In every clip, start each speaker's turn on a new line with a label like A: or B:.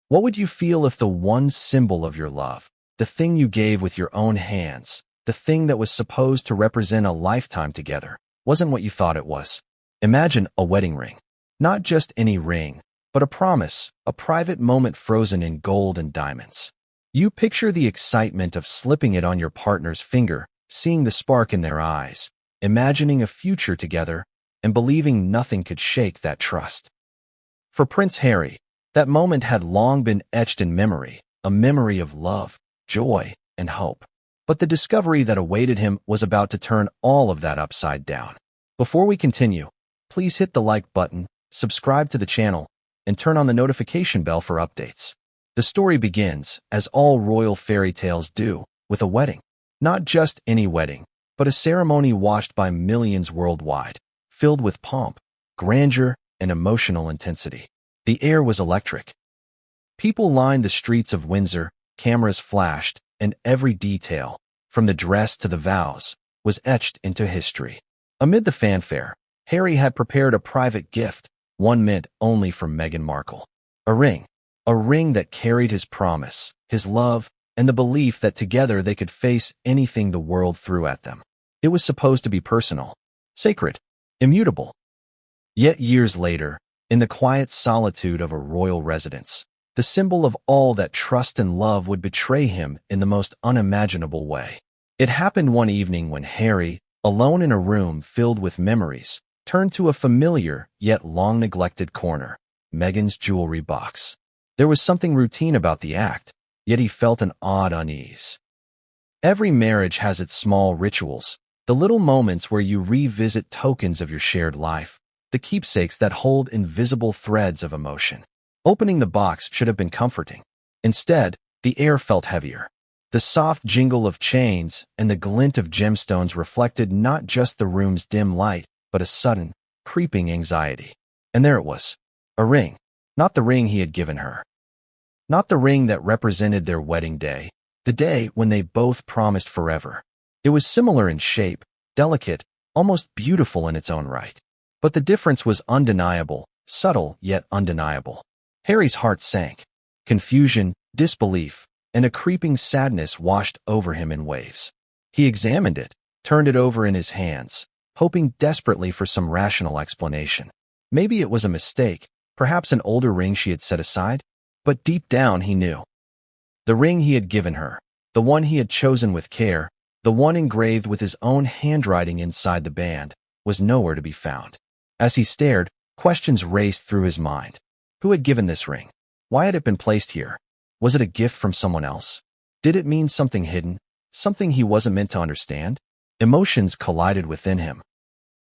A: What would you feel if the one symbol of your love, the thing you gave with your own hands, the thing that was supposed to represent a lifetime together, wasn't what you thought it was? Imagine a wedding ring. Not just any ring, but a promise, a private moment frozen in gold and diamonds. You picture the excitement of slipping it on your partner's finger, seeing the spark in their eyes, imagining a future together, and believing nothing could shake that trust. For Prince Harry, that moment had long been etched in memory, a memory of love, joy, and hope. But the discovery that awaited him was about to turn all of that upside down. Before we continue, please hit the like button, subscribe to the channel, and turn on the notification bell for updates. The story begins, as all royal fairy tales do, with a wedding. Not just any wedding, but a ceremony watched by millions worldwide, filled with pomp, grandeur, and emotional intensity. The air was electric. People lined the streets of Windsor, cameras flashed, and every detail, from the dress to the vows, was etched into history. Amid the fanfare, Harry had prepared a private gift, one meant only for Meghan Markle. A ring that carried his promise, his love, and the belief that together they could face anything the world threw at them. It was supposed to be personal, sacred, immutable. Yet years later, in the quiet solitude of a royal residence, the symbol of all that trust and love would betray him in the most unimaginable way. It happened one evening when Harry, alone in a room filled with memories, turned to a familiar yet long-neglected corner, Meghan's jewelry box. There was something routine about the act, yet he felt an odd unease. Every marriage has its small rituals, the little moments where you revisit tokens of your shared life, the keepsakes that hold invisible threads of emotion. Opening the box should have been comforting. Instead, the air felt heavier. The soft jingle of chains and the glint of gemstones reflected not just the room's dim light, but a sudden, creeping anxiety. And there it was, a ring. Not the ring he had given her. Not the ring that represented their wedding day, the day when they both promised forever. It was similar in shape, delicate, almost beautiful in its own right. But the difference was undeniable, subtle yet undeniable. Harry's heart sank. Confusion, disbelief, and a creeping sadness washed over him in waves. He examined it, turned it over in his hands, hoping desperately for some rational explanation. Maybe it was a mistake, perhaps an older ring she had set aside, but deep down he knew. The ring he had given her, the one he had chosen with care, the one engraved with his own handwriting inside the band, was nowhere to be found. As he stared, questions raced through his mind. Who had given this ring? Why had it been placed here? Was it a gift from someone else? Did it mean something hidden, something he wasn't meant to understand? Emotions collided within him.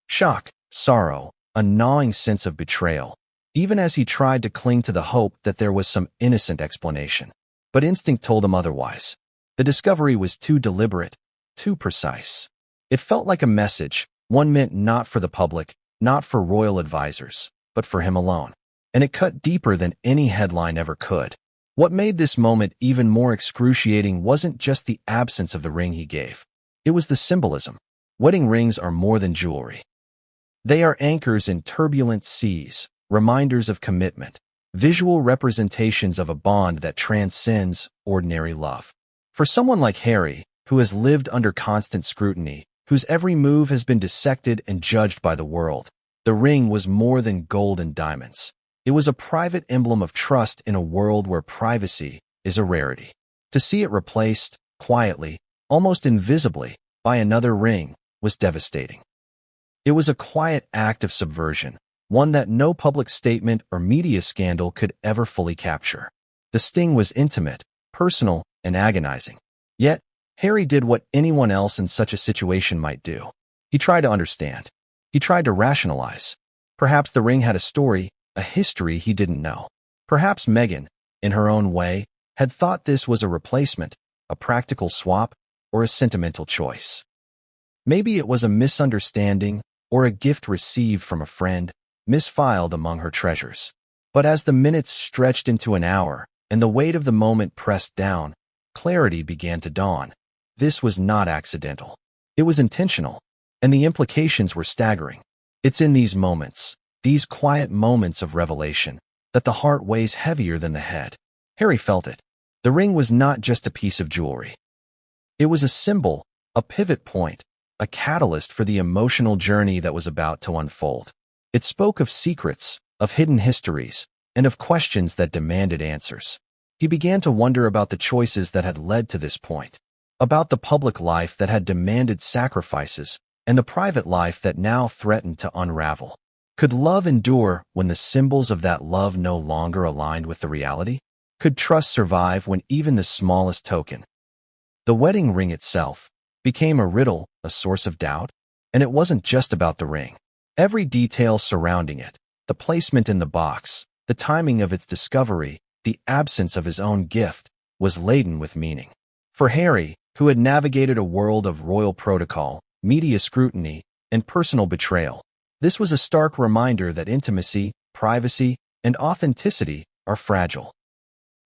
A: Shock, sorrow, a gnawing sense of betrayal, even as he tried to cling to the hope that there was some innocent explanation. But instinct told him otherwise. The discovery was too deliberate, too precise. It felt like a message, one meant not for the public, not for royal advisors, but for him alone. And it cut deeper than any headline ever could. What made this moment even more excruciating wasn't just the absence of the ring he gave. It was the symbolism. Wedding rings are more than jewelry. They are anchors in turbulent seas, reminders of commitment, visual representations of a bond that transcends ordinary love. For someone like Harry, who has lived under constant scrutiny, whose every move has been dissected and judged by the world, the ring was more than gold and diamonds. It was a private emblem of trust in a world where privacy is a rarity. To see it replaced, quietly, almost invisibly, by another ring was devastating. It was a quiet act of subversion, one that no public statement or media scandal could ever fully capture. The sting was intimate, personal, and agonizing. Yet, Harry did what anyone else in such a situation might do. He tried to understand. He tried to rationalize. Perhaps the ring had a story, a history he didn't know. Perhaps Meghan, in her own way, had thought this was a replacement, a practical swap, or a sentimental choice. Maybe it was a misunderstanding or a gift received from a friend, misfiled among her treasures. But as the minutes stretched into an hour and the weight of the moment pressed down, clarity began to dawn. This was not accidental. It was intentional, and the implications were staggering. It's in these moments, these quiet moments of revelation, that the heart weighs heavier than the head. Harry felt it. The ring was not just a piece of jewelry. It was a symbol, a pivot point, a catalyst for the emotional journey that was about to unfold. It spoke of secrets, of hidden histories, and of questions that demanded answers. He began to wonder about the choices that had led to this point, about the public life that had demanded sacrifices, and the private life that now threatened to unravel. Could love endure when the symbols of that love no longer aligned with the reality? Could trust survive when even the smallest token, the wedding ring itself, became a riddle, a source of doubt? And it wasn't just about the ring. Every detail surrounding it, the placement in the box, the timing of its discovery, the absence of his own gift, was laden with meaning. For Harry, who had navigated a world of royal protocol, media scrutiny, and personal betrayal, this was a stark reminder that intimacy, privacy, and authenticity are fragile.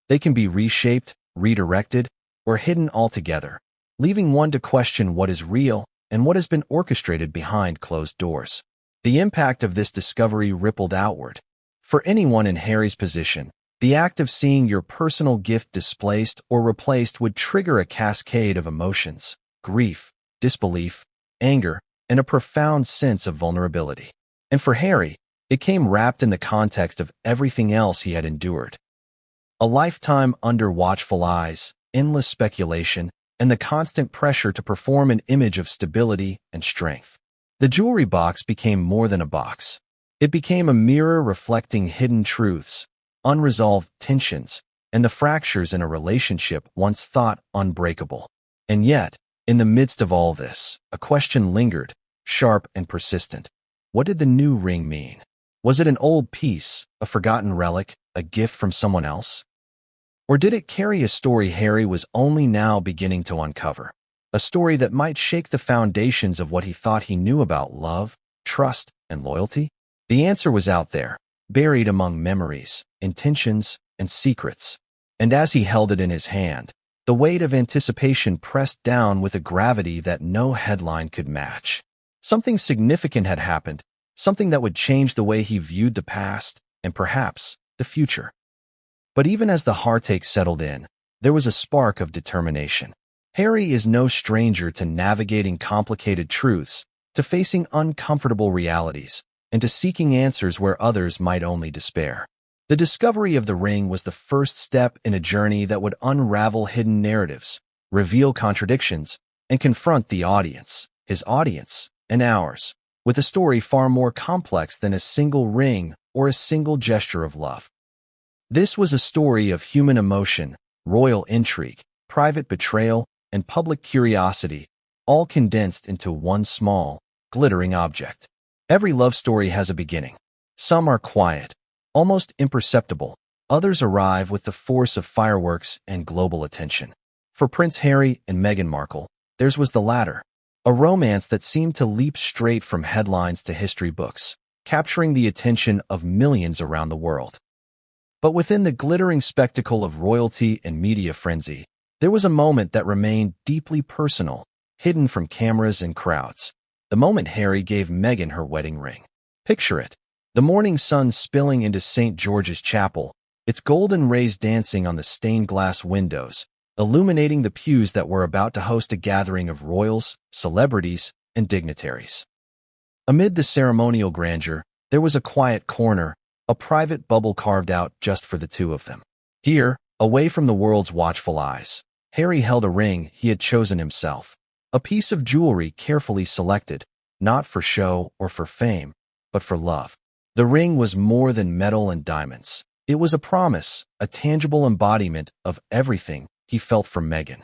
A: They can be reshaped, redirected, or hidden altogether, leaving one to question what is real and what has been orchestrated behind closed doors. The impact of this discovery rippled outward. For anyone in Harry's position, the act of seeing your personal gift displaced or replaced would trigger a cascade of emotions: grief, disbelief, anger, and a profound sense of vulnerability. And for Harry, it came wrapped in the context of everything else he had endured. A lifetime under watchful eyes, endless speculation, and the constant pressure to perform an image of stability and strength. The jewelry box became more than a box. It became a mirror reflecting hidden truths, unresolved tensions, and the fractures in a relationship once thought unbreakable. And yet, in the midst of all this, a question lingered, sharp and persistent. What did the new ring mean? Was it an old piece, a forgotten relic, a gift from someone else? Or did it carry a story Harry was only now beginning to uncover? A story that might shake the foundations of what he thought he knew about love, trust, and loyalty? The answer was out there, buried among memories, intentions, and secrets. And as he held it in his hand, the weight of anticipation pressed down with a gravity that no headline could match. Something significant had happened, something that would change the way he viewed the past, and perhaps the future. But even as the heartache settled in, there was a spark of determination. Harry is no stranger to navigating complicated truths, to facing uncomfortable realities, and to seeking answers where others might only despair. The discovery of the ring was the first step in a journey that would unravel hidden narratives, reveal contradictions, and confront the audience, his audience, and ours, with a story far more complex than a single ring or a single gesture of love. This was a story of human emotion, royal intrigue, private betrayal, and public curiosity, all condensed into one small, glittering object. Every love story has a beginning. Some are quiet, almost imperceptible. Others arrive with the force of fireworks and global attention. For Prince Harry and Meghan Markle, theirs was the latter, a romance that seemed to leap straight from headlines to history books, capturing the attention of millions around the world. But within the glittering spectacle of royalty and media frenzy, there was a moment that remained deeply personal, hidden from cameras and crowds. The moment Harry gave Meghan her wedding ring. Picture it. The morning sun spilling into St. George's Chapel, its golden rays dancing on the stained glass windows, illuminating the pews that were about to host a gathering of royals, celebrities, and dignitaries. Amid the ceremonial grandeur, there was a quiet corner, a private bubble carved out just for the two of them. Here, away from the world's watchful eyes, Harry held a ring he had chosen himself, a piece of jewelry carefully selected, not for show or for fame, but for love. The ring was more than metal and diamonds. It was a promise, a tangible embodiment of everything he felt for Meghan.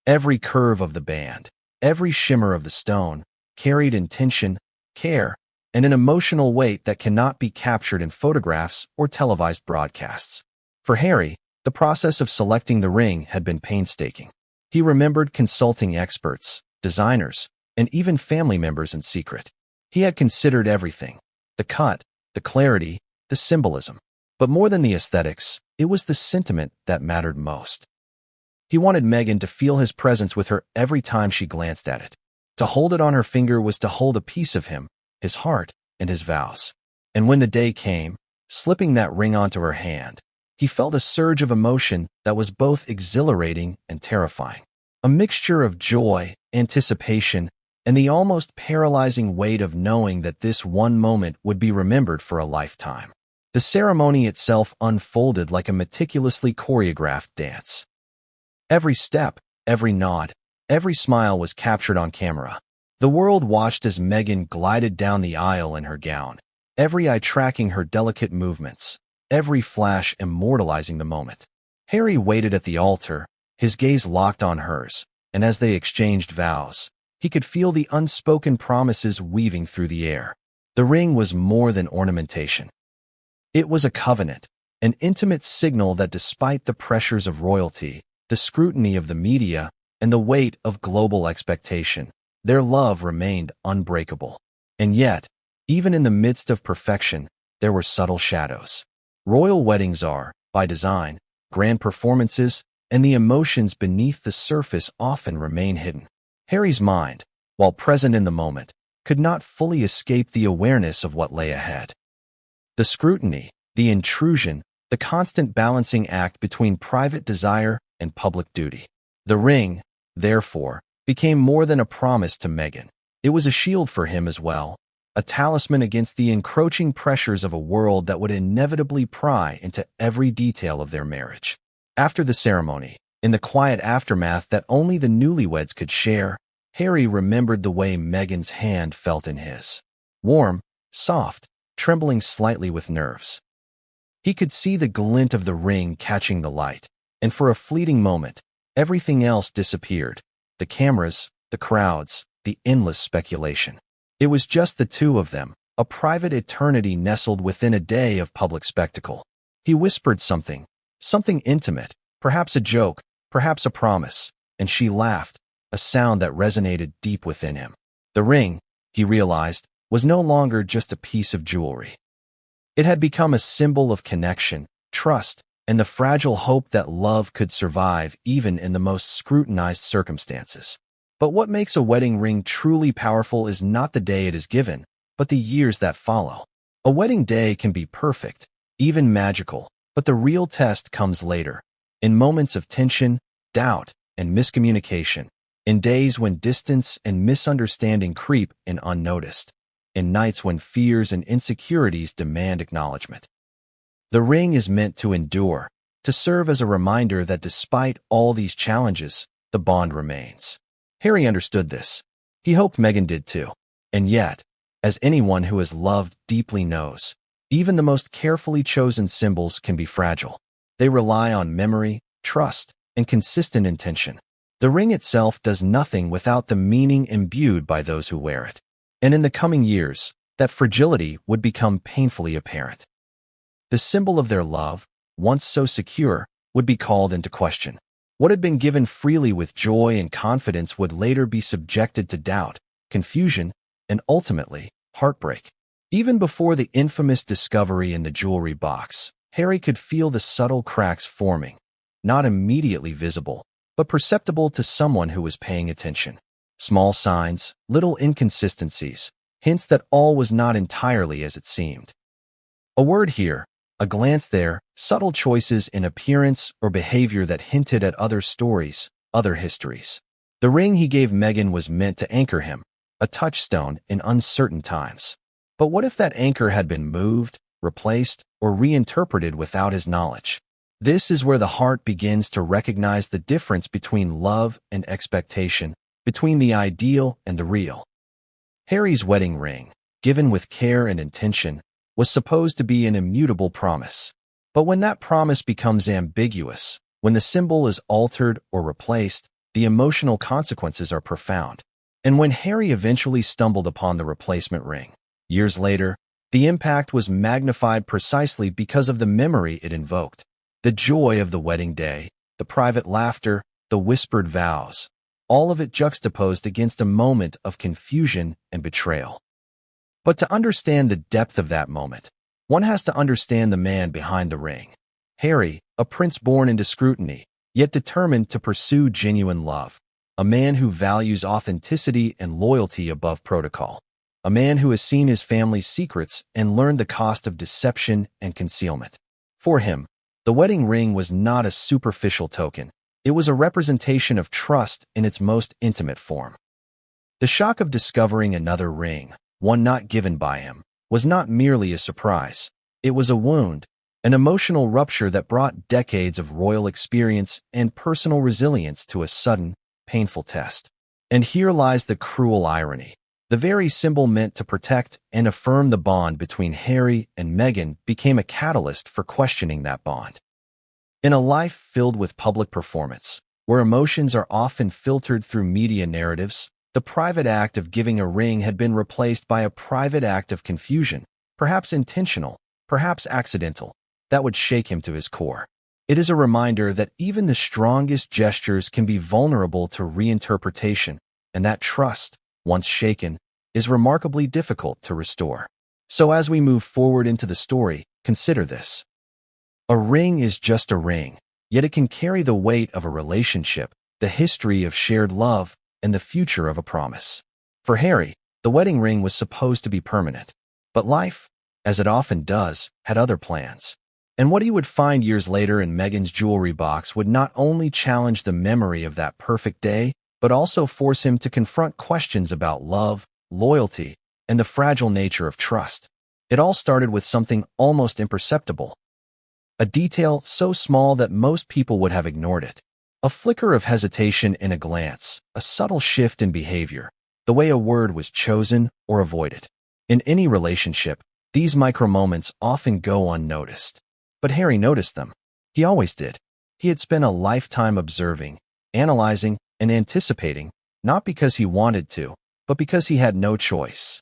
A: Every curve of the band, every shimmer of the stone, carried intention, care, and an emotional weight that cannot be captured in photographs or televised broadcasts. For Harry, the process of selecting the ring had been painstaking. He remembered consulting experts, designers, and even family members in secret. He had considered everything: the cut, the clarity, the symbolism. But more than the aesthetics, it was the sentiment that mattered most. He wanted Meghan to feel his presence with her every time she glanced at it. To hold it on her finger was to hold a piece of him, his heart, and his vows. And when the day came, slipping that ring onto her hand, he felt a surge of emotion that was both exhilarating and terrifying. A mixture of joy, anticipation, and the almost paralyzing weight of knowing that this one moment would be remembered for a lifetime. The ceremony itself unfolded like a meticulously choreographed dance. Every step, every nod, every smile was captured on camera. The world watched as Meghan glided down the aisle in her gown, every eye tracking her delicate movements, every flash immortalizing the moment. Harry waited at the altar, his gaze locked on hers, and as they exchanged vows, he could feel the unspoken promises weaving through the air. The ring was more than ornamentation. It was a covenant, an intimate signal that despite the pressures of royalty, the scrutiny of the media, and the weight of global expectation, their love remained unbreakable. And yet, even in the midst of perfection, there were subtle shadows. Royal weddings are, by design, grand performances, and the emotions beneath the surface often remain hidden. Harry's mind, while present in the moment, could not fully escape the awareness of what lay ahead. The scrutiny, the intrusion, the constant balancing act between private desire and public duty. The ring, therefore, became more than a promise to Meghan. It was a shield for him as well, a talisman against the encroaching pressures of a world that would inevitably pry into every detail of their marriage. After the ceremony, in the quiet aftermath that only the newlyweds could share, Harry remembered the way Meghan's hand felt in his. Warm, soft, trembling slightly with nerves. He could see the glint of the ring catching the light, and for a fleeting moment, everything else disappeared. The cameras, the crowds, the endless speculation. It was just the two of them, a private eternity nestled within a day of public spectacle. He whispered something intimate, perhaps a joke, perhaps a promise, and she laughed, a sound that resonated deep within him. The ring, he realized, was no longer just a piece of jewelry. It had become a symbol of connection, trust, and the fragile hope that love could survive even in the most scrutinized circumstances. But what makes a wedding ring truly powerful is not the day it is given, but the years that follow. A wedding day can be perfect, even magical, but the real test comes later, in moments of tension, doubt, and miscommunication, in days when distance and misunderstanding creep in unnoticed, in nights when fears and insecurities demand acknowledgement. The ring is meant to endure, to serve as a reminder that despite all these challenges, the bond remains. Harry understood this. He hoped Meghan did too. And yet, as anyone who has loved deeply knows, even the most carefully chosen symbols can be fragile. They rely on memory, trust, and consistent intention. The ring itself does nothing without the meaning imbued by those who wear it. And in the coming years, that fragility would become painfully apparent. The symbol of their love, once so secure, would be called into question. What had been given freely with joy and confidence would later be subjected to doubt, confusion, and ultimately, heartbreak. Even before the infamous discovery in the jewelry box, Harry could feel the subtle cracks forming, not immediately visible, but perceptible to someone who was paying attention. Small signs, little inconsistencies, hints that all was not entirely as it seemed. A word here, a glance there, subtle choices in appearance or behavior that hinted at other stories, other histories. The ring he gave Meghan was meant to anchor him, a touchstone in uncertain times. But what if that anchor had been moved, replaced, or reinterpreted without his knowledge? This is where the heart begins to recognize the difference between love and expectation, between the ideal and the real. Harry's wedding ring, given with care and intention, was supposed to be an immutable promise. But when that promise becomes ambiguous, when the symbol is altered or replaced, the emotional consequences are profound. And when Harry eventually stumbled upon the replacement ring, years later, the impact was magnified precisely because of the memory it invoked. The joy of the wedding day, the private laughter, the whispered vows, all of it juxtaposed against a moment of confusion and betrayal. But to understand the depth of that moment, one has to understand the man behind the ring. Harry, a prince born into scrutiny, yet determined to pursue genuine love. A man who values authenticity and loyalty above protocol. A man who has seen his family's secrets and learned the cost of deception and concealment. For him, The wedding ring was not a superficial token. It was a representation of trust in its most intimate form. The shock of discovering another ring, one not given by him, was not merely a surprise. It was a wound, an emotional rupture that brought decades of royal experience and personal resilience to a sudden, painful test. And here lies the cruel irony. The very symbol meant to protect and affirm the bond between Harry and Meghan became a catalyst for questioning that bond. In a life filled with public performance, where emotions are often filtered through media narratives, the private act of giving a ring had been replaced by a private act of confusion, perhaps intentional, perhaps accidental, that would shake him to his core. It is a reminder that even the strongest gestures can be vulnerable to reinterpretation, and that trust, once shaken, is remarkably difficult to restore. So as we move forward into the story, consider this. A ring is just a ring, yet it can carry the weight of a relationship, the history of shared love, and the future of a promise. For Harry, the wedding ring was supposed to be permanent. But life, as it often does, had other plans. And what he would find years later in Meghan's jewelry box would not only challenge the memory of that perfect day, but also force him to confront questions about love, loyalty, and the fragile nature of trust. It all started with something almost imperceptible. A detail so small that most people would have ignored it. A flicker of hesitation in a glance, a subtle shift in behavior, the way a word was chosen or avoided. In any relationship, these micro-moments often go unnoticed. But Harry noticed them. He always did. He had spent a lifetime observing, analyzing, and anticipating, not because he wanted to, but because he had no choice.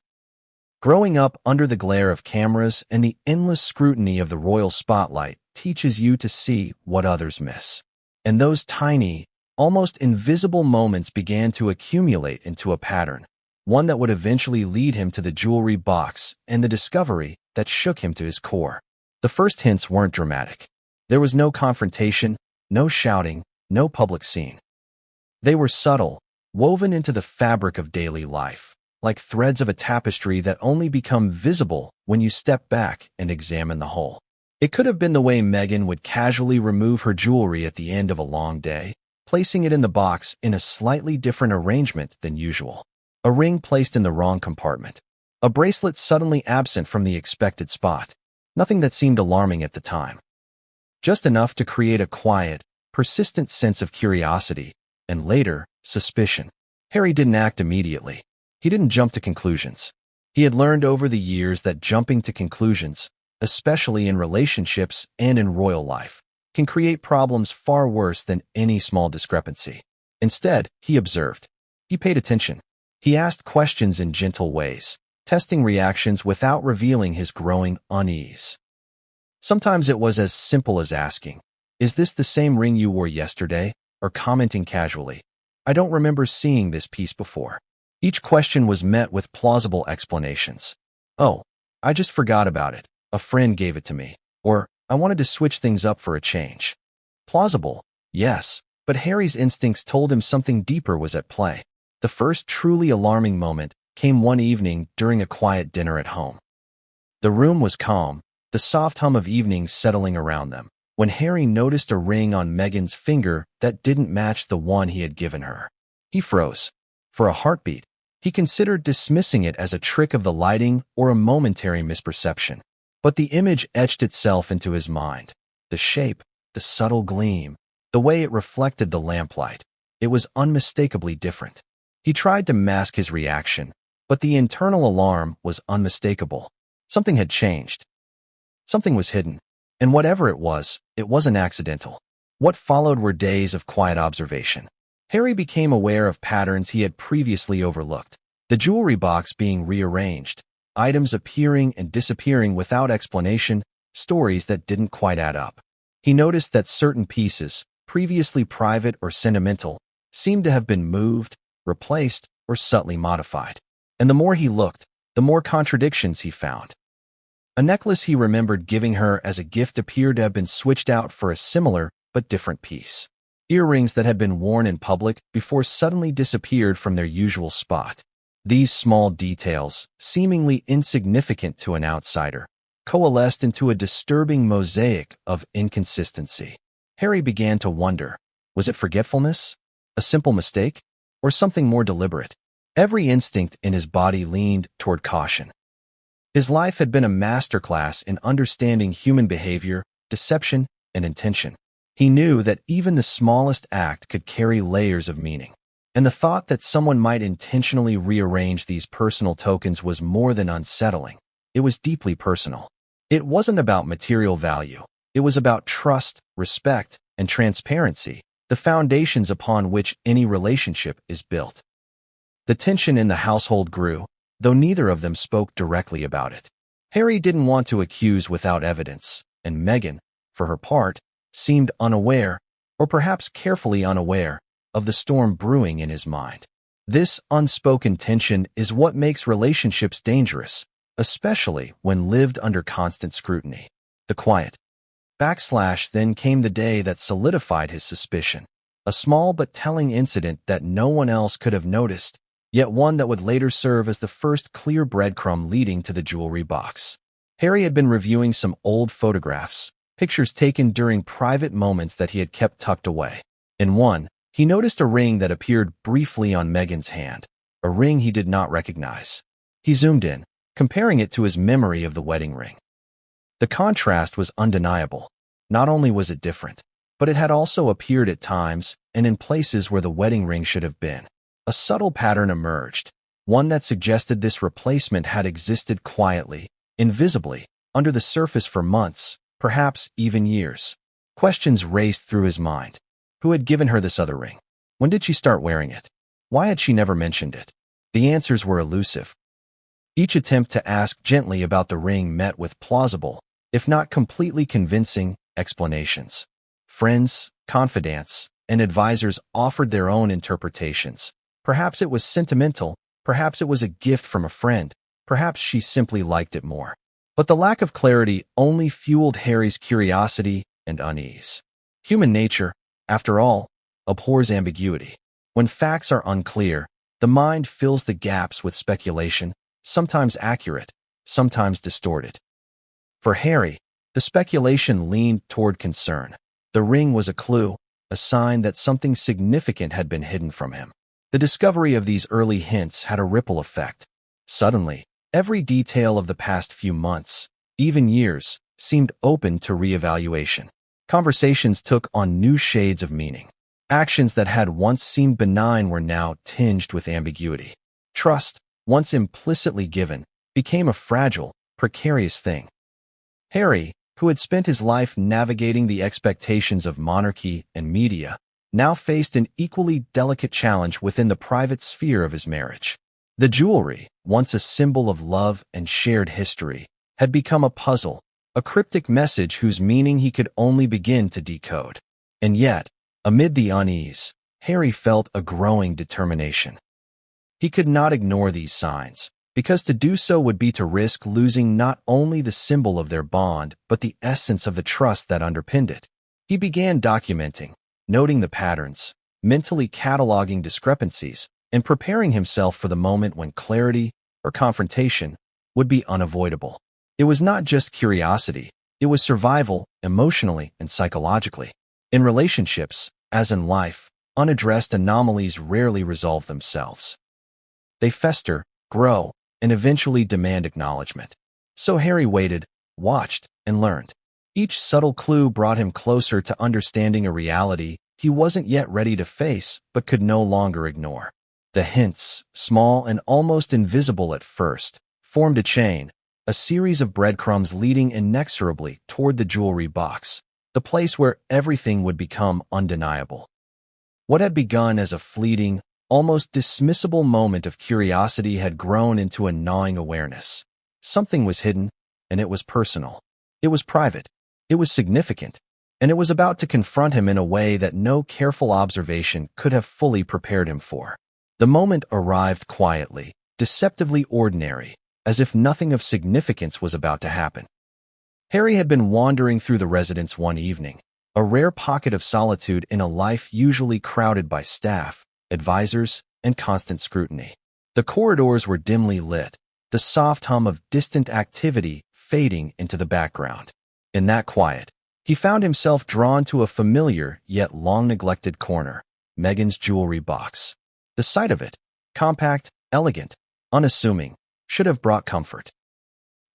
A: Growing up under the glare of cameras and the endless scrutiny of the royal spotlight teaches you to see what others miss. And those tiny, almost invisible moments began to accumulate into a pattern, one that would eventually lead him to the jewelry box and the discovery that shook him to his core. The first hints weren't dramatic. There was no confrontation, no shouting, no public scene. They were subtle, woven into the fabric of daily life, like threads of a tapestry that only become visible when you step back and examine the whole. It could have been the way Meghan would casually remove her jewelry at the end of a long day, placing it in the box in a slightly different arrangement than usual. A ring placed in the wrong compartment. A bracelet suddenly absent from the expected spot. Nothing that seemed alarming at the time. Just enough to create a quiet, persistent sense of curiosity, and later, suspicion. Harry didn't act immediately. He didn't jump to conclusions. He had learned over the years that jumping to conclusions, especially in relationships and in royal life, can create problems far worse than any small discrepancy. Instead, he observed. He paid attention. He asked questions in gentle ways, testing reactions without revealing his growing unease. Sometimes it was as simple as asking, "Is this the same ring you wore yesterday?" or commenting casually, "I don't remember seeing this piece before." Each question was met with plausible explanations. "Oh, I just forgot about it. A friend gave it to me." Or, "I wanted to switch things up for a change." Plausible, yes, but Harry's instincts told him something deeper was at play. The first truly alarming moment came one evening during a quiet dinner at home. The room was calm, the soft hum of evening settling around them, when Harry noticed a ring on Meghan's finger that didn't match the one he had given her. He froze. For a heartbeat, he considered dismissing it as a trick of the lighting or a momentary misperception. But the image etched itself into his mind. The shape, the subtle gleam, the way it reflected the lamplight. It was unmistakably different. He tried to mask his reaction, but the internal alarm was unmistakable. Something had changed. Something was hidden, and whatever it wasn't accidental. What followed were days of quiet observation. Harry became aware of patterns he had previously overlooked. The jewelry box being rearranged, items appearing and disappearing without explanation, stories that didn't quite add up. He noticed that certain pieces, previously private or sentimental, seemed to have been moved, replaced, or subtly modified. And the more he looked, the more contradictions he found. A necklace he remembered giving her as a gift appeared to have been switched out for a similar but different piece. Earrings that had been worn in public before suddenly disappeared from their usual spot. These small details, seemingly insignificant to an outsider, coalesced into a disturbing mosaic of inconsistency. Harry began to wonder, was it forgetfulness, a simple mistake, or something more deliberate? Every instinct in his body leaned toward caution. His life had been a masterclass in understanding human behavior, deception, and intention. He knew that even the smallest act could carry layers of meaning. And the thought that someone might intentionally rearrange these personal tokens was more than unsettling. It was deeply personal. It wasn't about material value. It was about trust, respect, and transparency, the foundations upon which any relationship is built. The tension in the household grew, though neither of them spoke directly about it. Harry didn't want to accuse without evidence, and Meghan, for her part, seemed unaware, or perhaps carefully unaware, of the storm brewing in his mind. This unspoken tension is what makes relationships dangerous, especially when lived under constant scrutiny. The quiet backslash then came the day that solidified his suspicion. A small but telling incident that no one else could have noticed, yet one that would later serve as the first clear breadcrumb leading to the jewelry box. Harry had been reviewing some old photographs, pictures taken during private moments that he had kept tucked away. In one, he noticed a ring that appeared briefly on Meghan's hand, a ring he did not recognize. He zoomed in, comparing it to his memory of the wedding ring. The contrast was undeniable. Not only was it different, but it had also appeared at times and in places where the wedding ring should have been. A subtle pattern emerged, one that suggested this replacement had existed quietly, invisibly, under the surface for months, perhaps even years. Questions raced through his mind. Who had given her this other ring? When did she start wearing it? Why had she never mentioned it? The answers were elusive. Each attempt to ask gently about the ring met with plausible, if not completely convincing, explanations. Friends, confidants, and advisors offered their own interpretations. Perhaps it was sentimental, perhaps it was a gift from a friend, perhaps she simply liked it more. But the lack of clarity only fueled Harry's curiosity and unease. Human nature, after all, abhors ambiguity. When facts are unclear, the mind fills the gaps with speculation, sometimes accurate, sometimes distorted. For Harry, the speculation leaned toward concern. The ring was a clue, a sign that something significant had been hidden from him. The discovery of these early hints had a ripple effect. Suddenly, every detail of the past few months, even years, seemed open to reevaluation. Conversations took on new shades of meaning. Actions that had once seemed benign were now tinged with ambiguity. Trust, once implicitly given, became a fragile, precarious thing. Harry, who had spent his life navigating the expectations of monarchy and media, now faced an equally delicate challenge within the private sphere of his marriage. The jewelry, once a symbol of love and shared history, had become a puzzle, a cryptic message whose meaning he could only begin to decode. And yet, amid the unease, Harry felt a growing determination. He could not ignore these signs, because to do so would be to risk losing not only the symbol of their bond, but the essence of the trust that underpinned it. He began documenting, noting the patterns, mentally cataloging discrepancies, and preparing himself for the moment when clarity, or confrontation, would be unavoidable. It was not just curiosity, it was survival, emotionally and psychologically. In relationships, as in life, unaddressed anomalies rarely resolve themselves. They fester, grow, and eventually demand acknowledgement. So Harry waited, watched, and learned. Each subtle clue brought him closer to understanding a reality he wasn't yet ready to face but could no longer ignore. The hints, small and almost invisible at first, formed a chain, a series of breadcrumbs leading inexorably toward the jewelry box, the place where everything would become undeniable. What had begun as a fleeting, almost dismissible moment of curiosity had grown into a gnawing awareness. Something was hidden, and it was personal. It was private. It was significant, and it was about to confront him in a way that no careful observation could have fully prepared him for. The moment arrived quietly, deceptively ordinary, as if nothing of significance was about to happen. Harry had been wandering through the residence one evening, a rare pocket of solitude in a life usually crowded by staff, advisors, and constant scrutiny. The corridors were dimly lit, the soft hum of distant activity fading into the background. In that quiet, he found himself drawn to a familiar yet long-neglected corner, Meghan's jewelry box. The sight of it, compact, elegant, unassuming, should have brought comfort.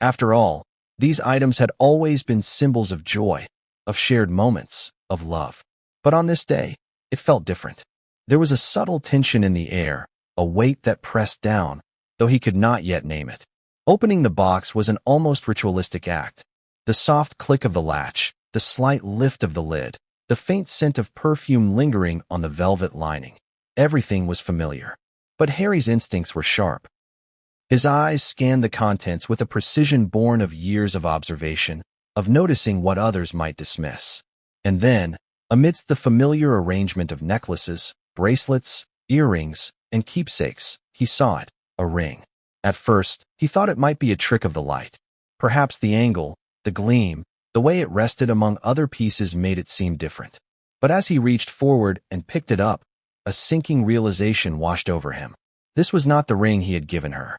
A: After all, these items had always been symbols of joy, of shared moments, of love. But on this day, it felt different. There was a subtle tension in the air, a weight that pressed down, though he could not yet name it. Opening the box was an almost ritualistic act. The soft click of the latch, the slight lift of the lid, the faint scent of perfume lingering on the velvet lining. Everything was familiar. But Harry's instincts were sharp. His eyes scanned the contents with a precision born of years of observation, of noticing what others might dismiss. And then, amidst the familiar arrangement of necklaces, bracelets, earrings, and keepsakes, he saw it, a ring. At first, he thought it might be a trick of the light. Perhaps the angle, the gleam, the way it rested among other pieces made it seem different. But as he reached forward and picked it up, a sinking realization washed over him. This was not the ring he had given her.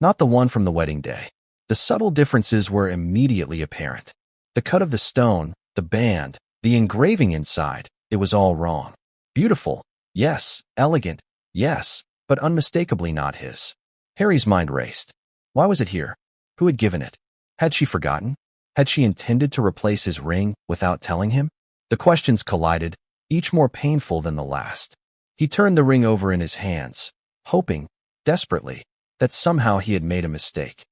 A: Not the one from the wedding day. The subtle differences were immediately apparent. The cut of the stone, the band, the engraving inside, it was all wrong. Beautiful, yes. Elegant, yes, but unmistakably not his. Harry's mind raced. Why was it here? Who had given it? Had she forgotten? Had she intended to replace his ring without telling him? The questions collided, each more painful than the last. He turned the ring over in his hands, hoping, desperately, that somehow he had made a mistake.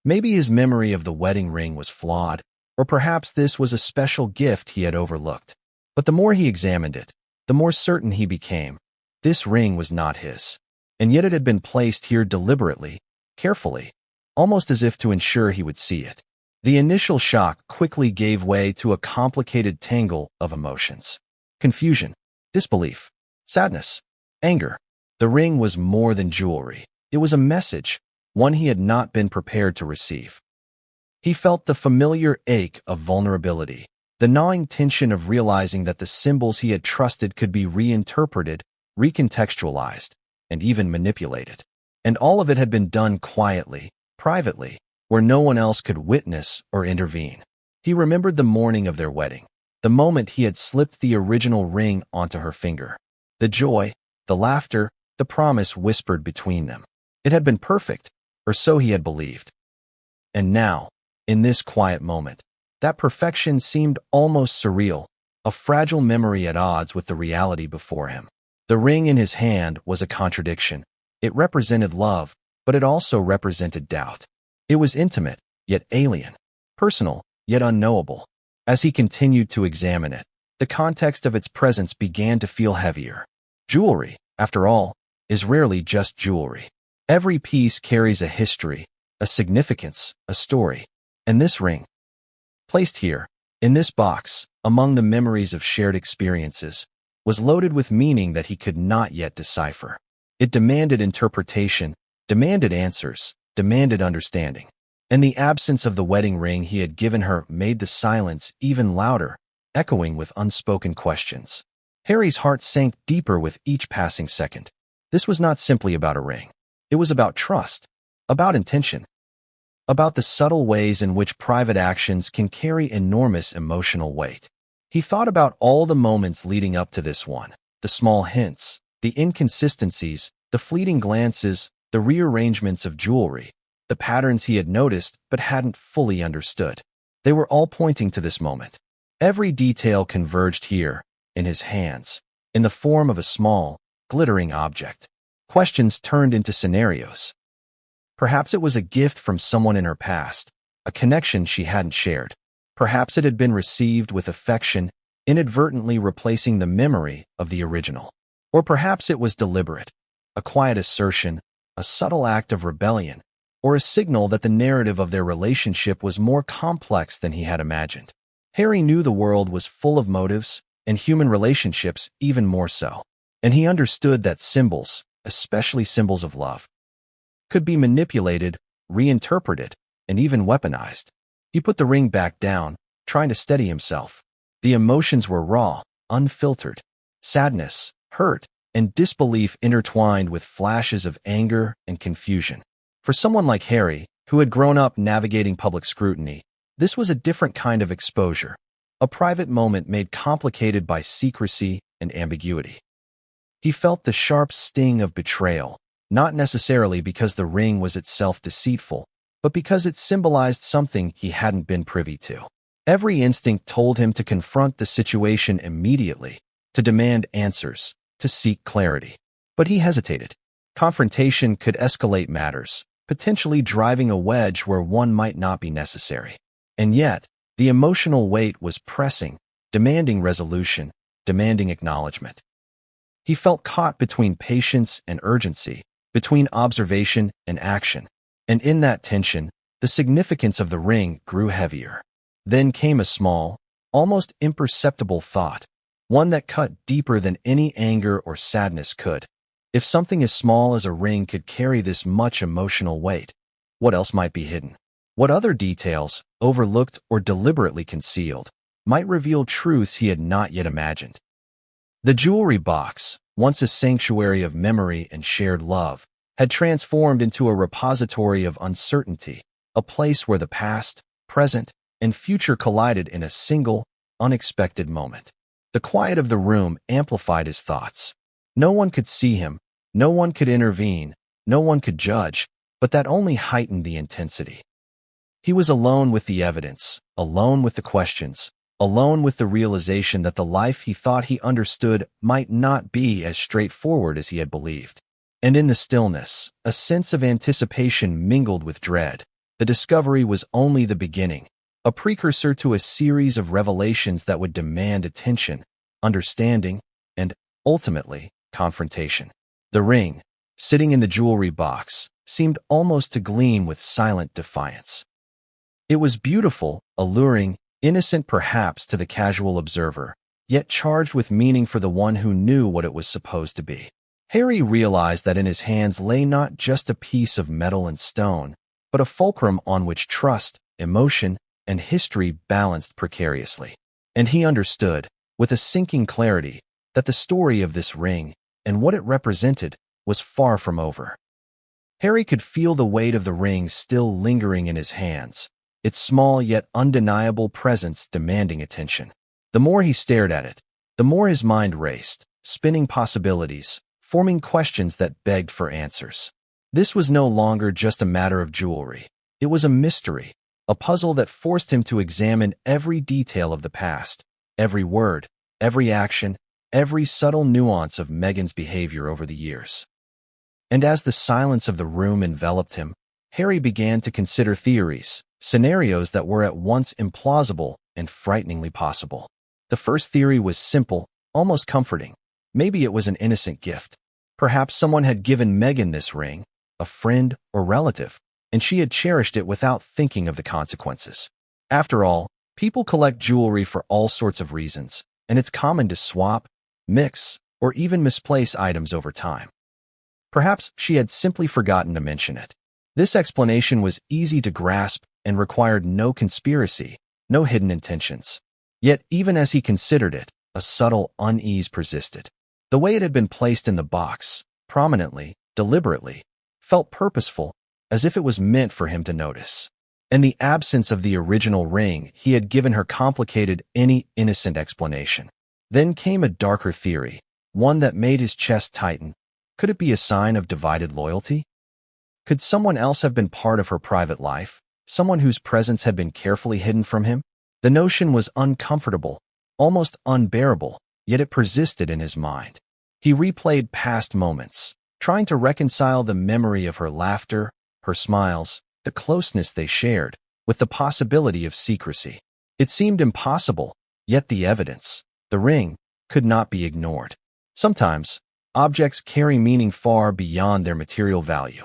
A: Maybe his memory of the wedding ring was flawed, or perhaps this was a special gift he had overlooked. But the more he examined it, the more certain he became. This ring was not his. And yet it had been placed here deliberately, carefully, almost as if to ensure he would see it. The initial shock quickly gave way to a complicated tangle of emotions. Confusion, disbelief, sadness, anger. The ring was more than jewelry. It was a message, one he had not been prepared to receive. He felt the familiar ache of vulnerability, the gnawing tension of realizing that the symbols he had trusted could be reinterpreted, recontextualized, and even manipulated. And all of it had been done quietly, privately, where no one else could witness or intervene. He remembered the morning of their wedding, the moment he had slipped the original ring onto her finger. The joy, the laughter, the promise whispered between them. It had been perfect, or so he had believed. And now, in this quiet moment, that perfection seemed almost surreal, a fragile memory at odds with the reality before him. The ring in his hand was a contradiction. It represented love, but it also represented doubt. It was intimate, yet alien, personal, yet unknowable. As he continued to examine it, the context of its presence began to feel heavier. Jewelry, after all, is rarely just jewelry. Every piece carries a history, a significance, a story. And this ring, placed here, in this box, among the memories of shared experiences, was loaded with meaning that he could not yet decipher. It demanded interpretation, demanded answers, demanded understanding. And the absence of the wedding ring he had given her made the silence even louder, echoing with unspoken questions. Harry's heart sank deeper with each passing second. This was not simply about a ring. It was about trust, about intention, about the subtle ways in which private actions can carry enormous emotional weight. He thought about all the moments leading up to this one, the small hints, the inconsistencies, the fleeting glances, the rearrangements of jewelry, the patterns he had noticed but hadn't fully understood. They were all pointing to this moment. Every detail converged here, in his hands, in the form of a small, glittering object. Questions turned into scenarios. Perhaps it was a gift from someone in her past, a connection she hadn't shared. Perhaps it had been received with affection, inadvertently replacing the memory of the original. Or perhaps it was deliberate, a quiet assertion, a subtle act of rebellion, or a signal that the narrative of their relationship was more complex than he had imagined. Harry knew the world was full of motives, and human relationships even more so. And he understood that symbols, especially symbols of love, could be manipulated, reinterpreted, and even weaponized. He put the ring back down, trying to steady himself. The emotions were raw, unfiltered. Sadness, hurt, and disbelief intertwined with flashes of anger and confusion. For someone like Harry, who had grown up navigating public scrutiny, this was a different kind of exposure, a private moment made complicated by secrecy and ambiguity. He felt the sharp sting of betrayal, not necessarily because the ring was itself deceitful, but because it symbolized something he hadn't been privy to. Every instinct told him to confront the situation immediately, to demand answers, to seek clarity. But he hesitated. Confrontation could escalate matters, potentially driving a wedge where one might not be necessary. And yet, the emotional weight was pressing, demanding resolution, demanding acknowledgement. He felt caught between patience and urgency, between observation and action. And in that tension, the significance of the ring grew heavier. Then came a small, almost imperceptible thought, one that cut deeper than any anger or sadness could. If something as small as a ring could carry this much emotional weight, what else might be hidden? What other details, overlooked or deliberately concealed, might reveal truths he had not yet imagined? The jewelry box, once a sanctuary of memory and shared love, had transformed into a repository of uncertainty, a place where the past, present, and future collided in a single, unexpected moment. The quiet of the room amplified his thoughts. No one could see him, no one could intervene, no one could judge, but that only heightened the intensity. He was alone with the evidence, alone with the questions, alone with the realization that the life he thought he understood might not be as straightforward as he had believed. And in the stillness, a sense of anticipation mingled with dread. The discovery was only the beginning, a precursor to a series of revelations that would demand attention, understanding, and, ultimately, confrontation. The ring, sitting in the jewelry box, seemed almost to gleam with silent defiance. It was beautiful, alluring, innocent perhaps to the casual observer, yet charged with meaning for the one who knew what it was supposed to be. Harry realized that in his hands lay not just a piece of metal and stone, but a fulcrum on which trust, emotion, and history balanced precariously. And he understood, with a sinking clarity, that the story of this ring, and what it represented, was far from over. Harry could feel the weight of the ring still lingering in his hands, its small yet undeniable presence demanding attention. The more he stared at it, the more his mind raced, spinning possibilities, forming questions that begged for answers. This was no longer just a matter of jewelry. It was a mystery, a puzzle that forced him to examine every detail of the past, every word, every action, every subtle nuance of Meghan's behavior over the years. And as the silence of the room enveloped him, Harry began to consider theories, scenarios that were at once implausible and frighteningly possible. The first theory was simple, almost comforting. Maybe it was an innocent gift. Perhaps someone had given Meghan this ring, a friend or relative, and she had cherished it without thinking of the consequences. After all, people collect jewelry for all sorts of reasons, and it's common to swap, mix, or even misplace items over time. Perhaps she had simply forgotten to mention it. This explanation was easy to grasp and required no conspiracy, no hidden intentions. Yet even as he considered it, a subtle unease persisted. The way it had been placed in the box, prominently, deliberately, felt purposeful, as if it was meant for him to notice. In the absence of the original ring, he had given her complicated, any innocent explanation. Then came a darker theory, one that made his chest tighten. Could it be a sign of divided loyalty? Could someone else have been part of her private life, someone whose presence had been carefully hidden from him? The notion was uncomfortable, almost unbearable, yet it persisted in his mind. He replayed past moments, trying to reconcile the memory of her laughter, her smiles, the closeness they shared, with the possibility of secrecy. It seemed impossible, yet the evidence, the ring, could not be ignored. Sometimes, objects carry meaning far beyond their material value.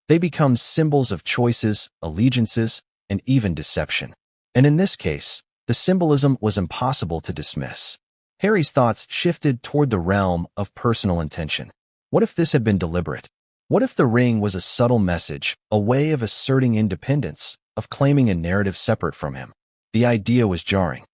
A: They become symbols of choices, allegiances, and even deception. And in this case, the symbolism was impossible to dismiss. Harry's thoughts shifted toward the realm of personal intention. What if this had been deliberate? What if the ring was a subtle message, a way of asserting independence, of claiming a narrative separate from him? The idea was jarring.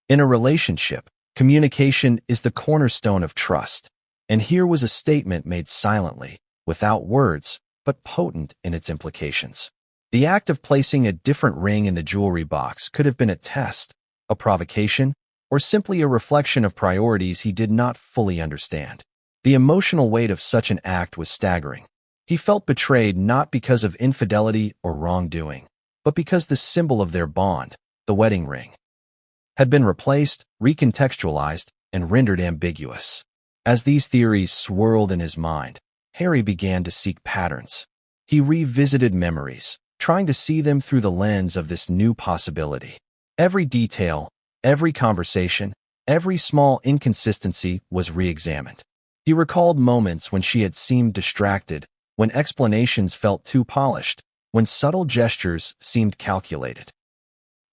A: In a relationship, communication is the cornerstone of trust, and here was a statement made silently, without words, but potent in its implications. The act of placing a different ring in the jewelry box could have been a test, a provocation, or simply a reflection of priorities he did not fully understand. The emotional weight of such an act was staggering. He felt betrayed not because of infidelity or wrongdoing, but because the symbol of their bond, the wedding ring, had been replaced, recontextualized, and rendered ambiguous. As these theories swirled in his mind, Harry began to seek patterns. He revisited memories, trying to see them through the lens of this new possibility. Every detail, every conversation, every small inconsistency was re-examined. He recalled moments when she had seemed distracted, when explanations felt too polished, when subtle gestures seemed calculated.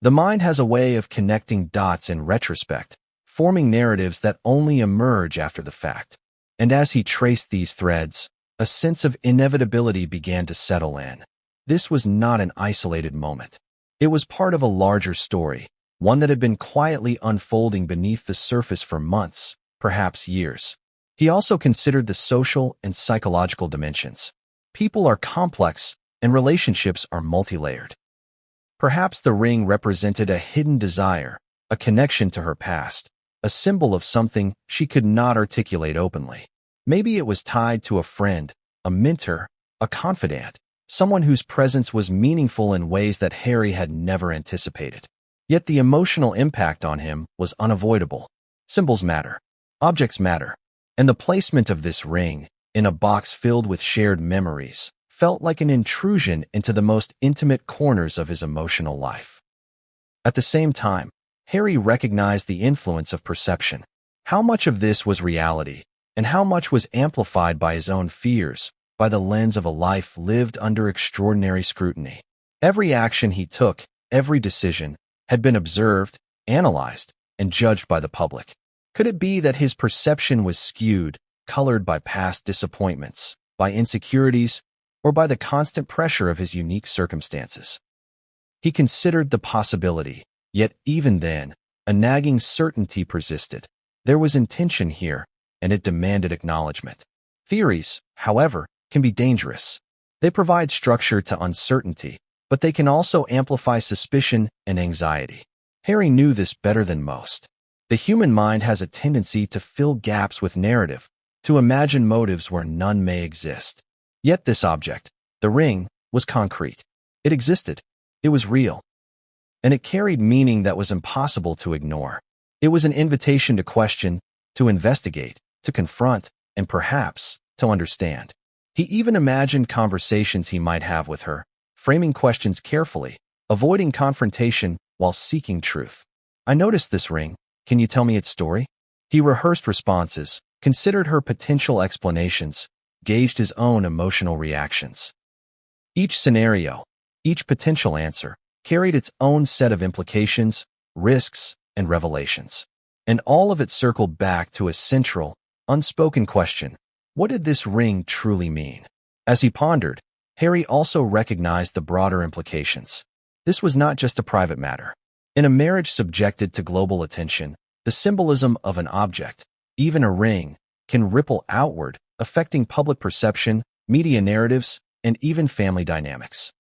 A: The mind has a way of connecting dots in retrospect, forming narratives that only emerge after the fact. And as he traced these threads, a sense of inevitability began to settle in. This was not an isolated moment. It was part of a larger story, one that had been quietly unfolding beneath the surface for months, perhaps years. He also considered the social and psychological dimensions. People are complex, and relationships are multi-layered. Perhaps the ring represented a hidden desire, a connection to her past, a symbol of something she could not articulate openly. Maybe it was tied to a friend, a mentor, a confidant, someone whose presence was meaningful in ways that Harry had never anticipated. Yet the emotional impact on him was unavoidable. Symbols matter. Objects matter. And the placement of this ring, in a box filled with shared memories, felt like an intrusion into the most intimate corners of his emotional life. At the same time, Harry recognized the influence of perception. How much of this was reality, and how much was amplified by his own fears, by the lens of a life lived under extraordinary scrutiny. Every action he took, every decision, had been observed, analyzed, and judged by the public. Could it be that his perception was skewed, colored by past disappointments, by insecurities, or by the constant pressure of his unique circumstances? He considered the possibility, yet even then, a nagging certainty persisted. There was intention here, and it demanded acknowledgement. Theories, however, can be dangerous. They provide structure to uncertainty, but they can also amplify suspicion and anxiety. Harry knew this better than most. The human mind has a tendency to fill gaps with narrative, to imagine motives where none may exist. Yet this object, the ring, was concrete. It existed. It was real. And it carried meaning that was impossible to ignore. It was an invitation to question, to investigate, to confront, and perhaps to understand. He even imagined conversations he might have with her, framing questions carefully, avoiding confrontation while seeking truth. "I noticed this ring. Can you tell me its story?" He rehearsed responses, considered her potential explanations, gauged his own emotional reactions. Each scenario, each potential answer, carried its own set of implications, risks, and revelations. And all of it circled back to a central, unspoken question: what did this ring truly mean? As he pondered, Harry also recognized the broader implications. This was not just a private matter. In a marriage subjected to global attention, the symbolism of an object, even a ring, can ripple outward, affecting public perception, media narratives, and even family dynamics.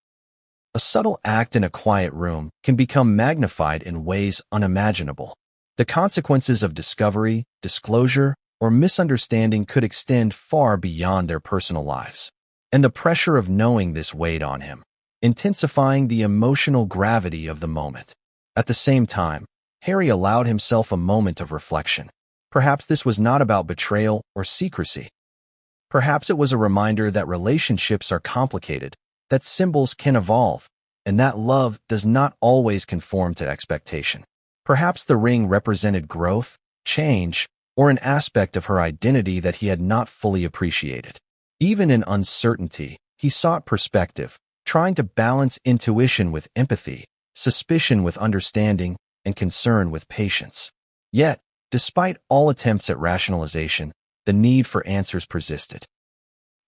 A: A subtle act in a quiet room can become magnified in ways unimaginable. The consequences of discovery, disclosure, or misunderstanding could extend far beyond their personal lives. And the pressure of knowing this weighed on him, intensifying the emotional gravity of the moment. At the same time, Harry allowed himself a moment of reflection. Perhaps this was not about betrayal or secrecy. Perhaps it was a reminder that relationships are complicated, that symbols can evolve, and that love does not always conform to expectation. Perhaps the ring represented growth, change, or an aspect of her identity that he had not fully appreciated. Even in uncertainty, he sought perspective, trying to balance intuition with empathy, suspicion with understanding, and concern with patience. Yet, despite all attempts at rationalization, the need for answers persisted.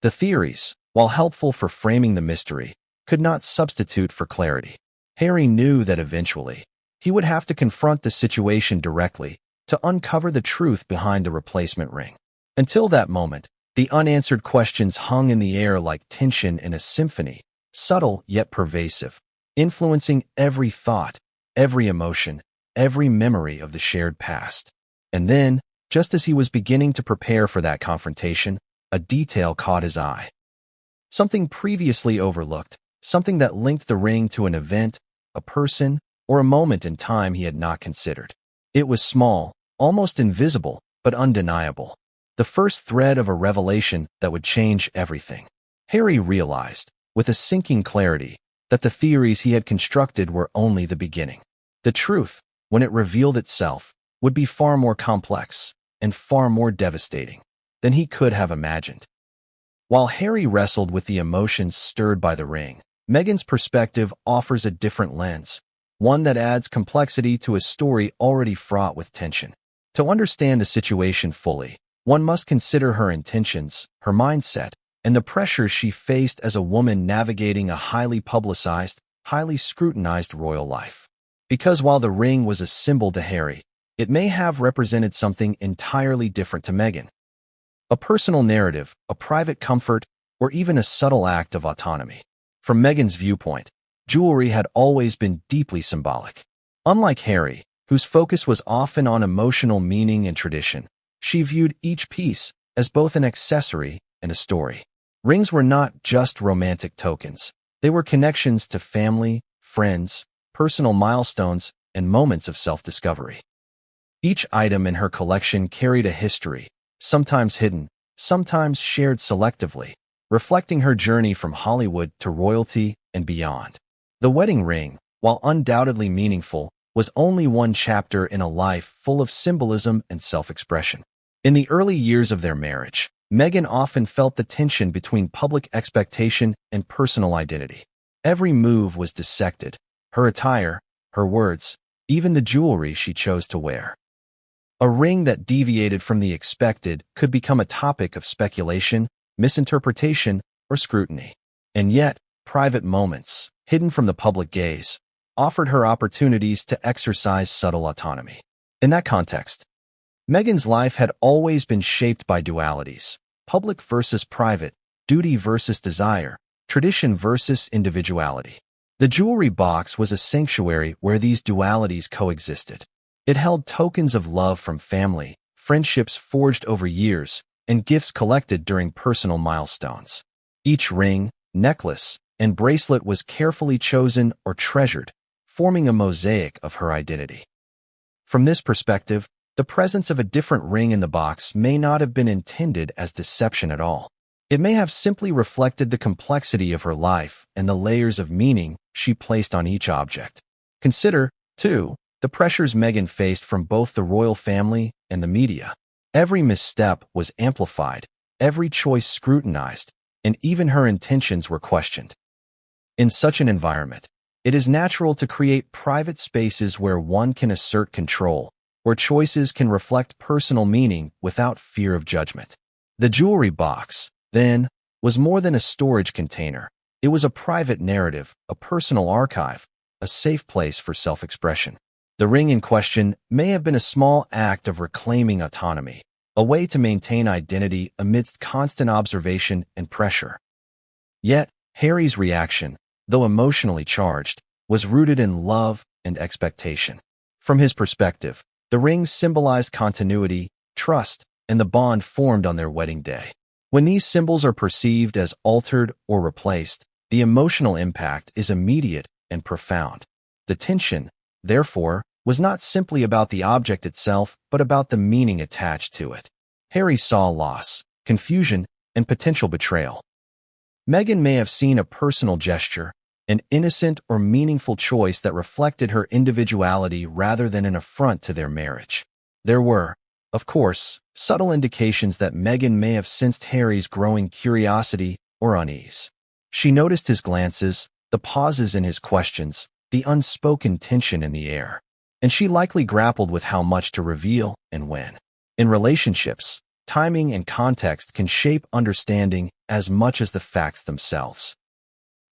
A: The theories, while helpful for framing the mystery, could not substitute for clarity. Harry knew that eventually, he would have to confront the situation directly to uncover the truth behind the replacement ring. Until that moment, the unanswered questions hung in the air like tension in a symphony, subtle yet pervasive, influencing every thought, every emotion, every memory of the shared past. And then, just as he was beginning to prepare for that confrontation, a detail caught his eye. Something previously overlooked, something that linked the ring to an event, a person, or a moment in time he had not considered. It was small, almost invisible, but undeniable. The first thread of a revelation that would change everything. Harry realized, with a sinking clarity, that the theories he had constructed were only the beginning. The truth, when it revealed itself, would be far more complex and far more devastating than he could have imagined. While Harry wrestled with the emotions stirred by the ring, Meghan's perspective offers a different lens, one that adds complexity to a story already fraught with tension. To understand the situation fully, one must consider her intentions, her mindset, and the pressures she faced as a woman navigating a highly publicized, highly scrutinized royal life. Because while the ring was a symbol to Harry, it may have represented something entirely different to Meghan. A personal narrative, a private comfort, or even a subtle act of autonomy. From Meghan's viewpoint, jewelry had always been deeply symbolic. Unlike Harry, whose focus was often on emotional meaning and tradition, she viewed each piece as both an accessory and a story. Rings were not just romantic tokens. They were connections to family, friends, personal milestones, and moments of self-discovery. Each item in her collection carried a history, sometimes hidden, sometimes shared selectively, reflecting her journey from Hollywood to royalty and beyond. The wedding ring, while undoubtedly meaningful, was only one chapter in a life full of symbolism and self-expression. In the early years of their marriage, Meghan often felt the tension between public expectation and personal identity. Every move was dissected, her attire, her words, even the jewelry she chose to wear. A ring that deviated from the expected could become a topic of speculation, misinterpretation, or scrutiny. And yet, private moments, hidden from the public gaze, offered her opportunities to exercise subtle autonomy. In that context, Meghan's life had always been shaped by dualities: public versus private, duty versus desire, tradition versus individuality. The jewelry box was a sanctuary where these dualities coexisted. It held tokens of love from family, friendships forged over years, and gifts collected during personal milestones. Each ring, necklace, and bracelet was carefully chosen or treasured, forming a mosaic of her identity. From this perspective, the presence of a different ring in the box may not have been intended as deception at all. It may have simply reflected the complexity of her life and the layers of meaning she placed on each object. Consider, too, the pressures Meghan faced from both the royal family and the media. Every misstep was amplified, every choice scrutinized, and even her intentions were questioned. In such an environment, it is natural to create private spaces where one can assert control, where choices can reflect personal meaning without fear of judgment. The jewelry box, then, was more than a storage container. It was a private narrative, a personal archive, a safe place for self-expression. The ring in question may have been a small act of reclaiming autonomy, a way to maintain identity amidst constant observation and pressure. Yet, Harry's reaction, though emotionally charged, was rooted in love and expectation. From his perspective, the ring symbolized continuity, trust, and the bond formed on their wedding day. When these symbols are perceived as altered or replaced, the emotional impact is immediate and profound. The tension, therefore, was not simply about the object itself, but about the meaning attached to it. Harry saw loss, confusion, and potential betrayal. Meghan may have seen a personal gesture, an innocent or meaningful choice that reflected her individuality rather than an affront to their marriage. There were, of course, subtle indications that Meghan may have sensed Harry's growing curiosity or unease. She noticed his glances, the pauses in his questions, the unspoken tension in the air, and she likely grappled with how much to reveal and when. In relationships, timing and context can shape understanding as much as the facts themselves.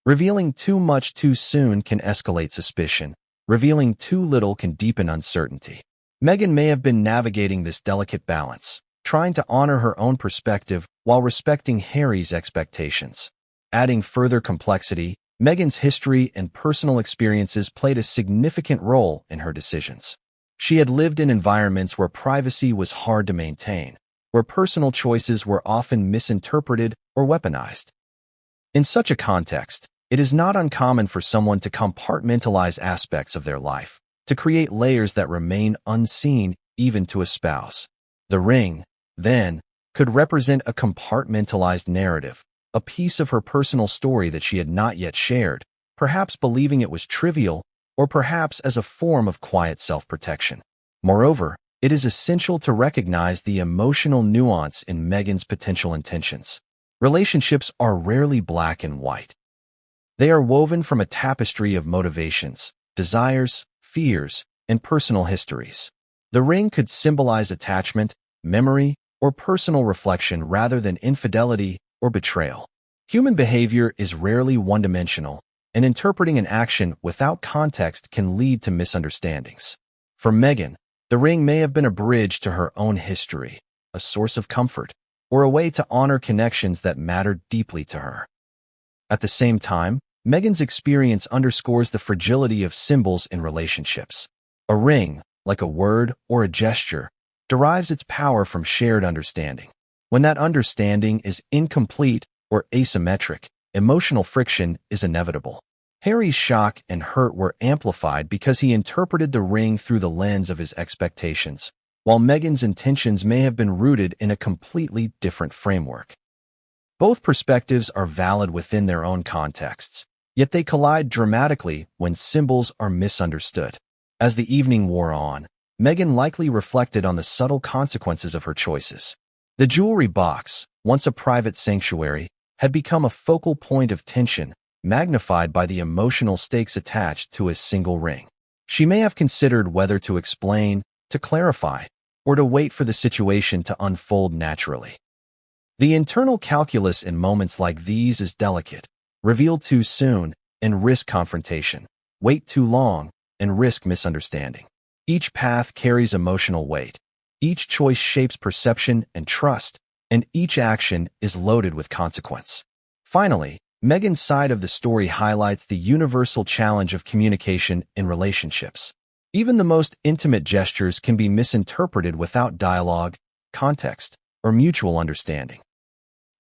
A: Revealing too much too soon can escalate suspicion. Revealing too little can deepen uncertainty. Meghan may have been navigating this delicate balance, trying to honor her own perspective while respecting Harry's expectations. Adding further complexity, Meghan's history and personal experiences played a significant role in her decisions. She had lived in environments where privacy was hard to maintain, where personal choices were often misinterpreted or weaponized. In such a context, it is not uncommon for someone to compartmentalize aspects of their life, to create layers that remain unseen even to a spouse. The ring, then, could represent a compartmentalized narrative, a piece of her personal story that she had not yet shared, perhaps believing it was trivial, or perhaps as a form of quiet self-protection. Moreover, it is essential to recognize the emotional nuance in Meghan's potential intentions. Relationships are rarely black and white. They are woven from a tapestry of motivations, desires, fears, and personal histories. The ring could symbolize attachment, memory, or personal reflection rather than infidelity or betrayal. Human behavior is rarely one-dimensional, and interpreting an action without context can lead to misunderstandings. For Meghan, the ring may have been a bridge to her own history, a source of comfort, or a way to honor connections that mattered deeply to her. At the same time, Meghan's experience underscores the fragility of symbols in relationships. A ring, like a word or a gesture, derives its power from shared understanding. When that understanding is incomplete or asymmetric, emotional friction is inevitable. Harry's shock and hurt were amplified because he interpreted the ring through the lens of his expectations, while Meghan's intentions may have been rooted in a completely different framework. Both perspectives are valid within their own contexts, yet they collide dramatically when symbols are misunderstood. As the evening wore on, Meghan likely reflected on the subtle consequences of her choices. The jewelry box, once a private sanctuary, had become a focal point of tension, magnified by the emotional stakes attached to a single ring. She may have considered whether to explain, to clarify, or to wait for the situation to unfold naturally. The internal calculus in moments like these is delicate. Reveal too soon and risk confrontation. Wait too long and risk misunderstanding. Each path carries emotional weight. Each choice shapes perception and trust, and each action is loaded with consequence. Finally, Meghan's side of the story highlights the universal challenge of communication in relationships. Even the most intimate gestures can be misinterpreted without dialogue, context, or mutual understanding.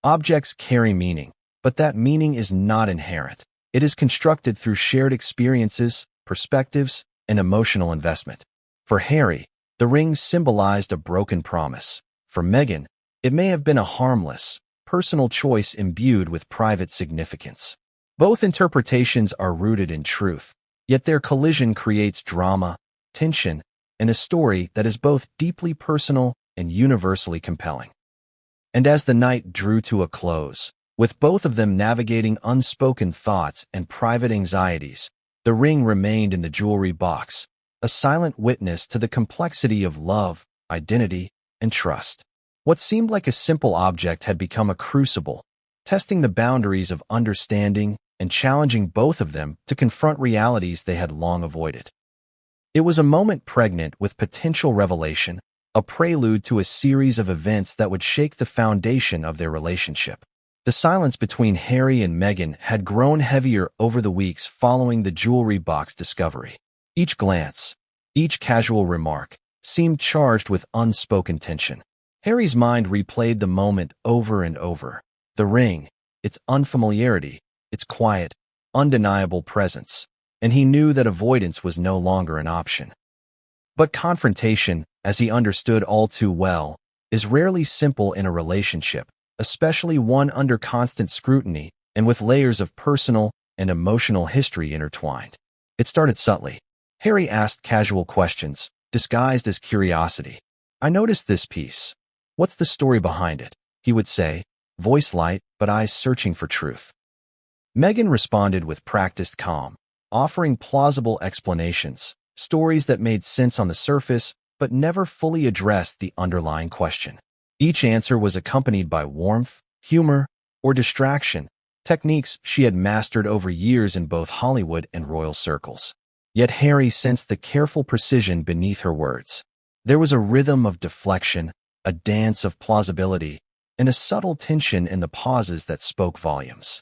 A: Objects carry meaning, but that meaning is not inherent. It is constructed through shared experiences, perspectives, and emotional investment. For Harry, the ring symbolized a broken promise. For Meghan, it may have been a harmless, personal choice imbued with private significance. Both interpretations are rooted in truth, yet their collision creates drama, tension, and a story that is both deeply personal and universally compelling. And as the night drew to a close, with both of them navigating unspoken thoughts and private anxieties, the ring remained in the jewelry box, a silent witness to the complexity of love, identity, and trust. What seemed like a simple object had become a crucible, testing the boundaries of understanding and challenging both of them to confront realities they had long avoided. It was a moment pregnant with potential revelation, a prelude to a series of events that would shake the foundation of their relationship. The silence between Harry and Meghan had grown heavier over the weeks following the jewelry box discovery. Each glance, each casual remark, seemed charged with unspoken tension. Harry's mind replayed the moment over and over. The ring, its unfamiliarity, its quiet, undeniable presence, and he knew that avoidance was no longer an option. But confrontation, as he understood all too well, is rarely simple in a relationship, especially one under constant scrutiny and with layers of personal and emotional history intertwined. It started subtly. Harry asked casual questions, disguised as curiosity. "I noticed this piece. What's the story behind it?" he would say, voice light but eyes searching for truth. Meghan responded with practiced calm, offering plausible explanations, stories that made sense on the surface but never fully addressed the underlying question. Each answer was accompanied by warmth, humor, or distraction, techniques she had mastered over years in both Hollywood and royal circles. Yet Harry sensed the careful precision beneath her words. There was a rhythm of deflection, a dance of plausibility, and a subtle tension in the pauses that spoke volumes.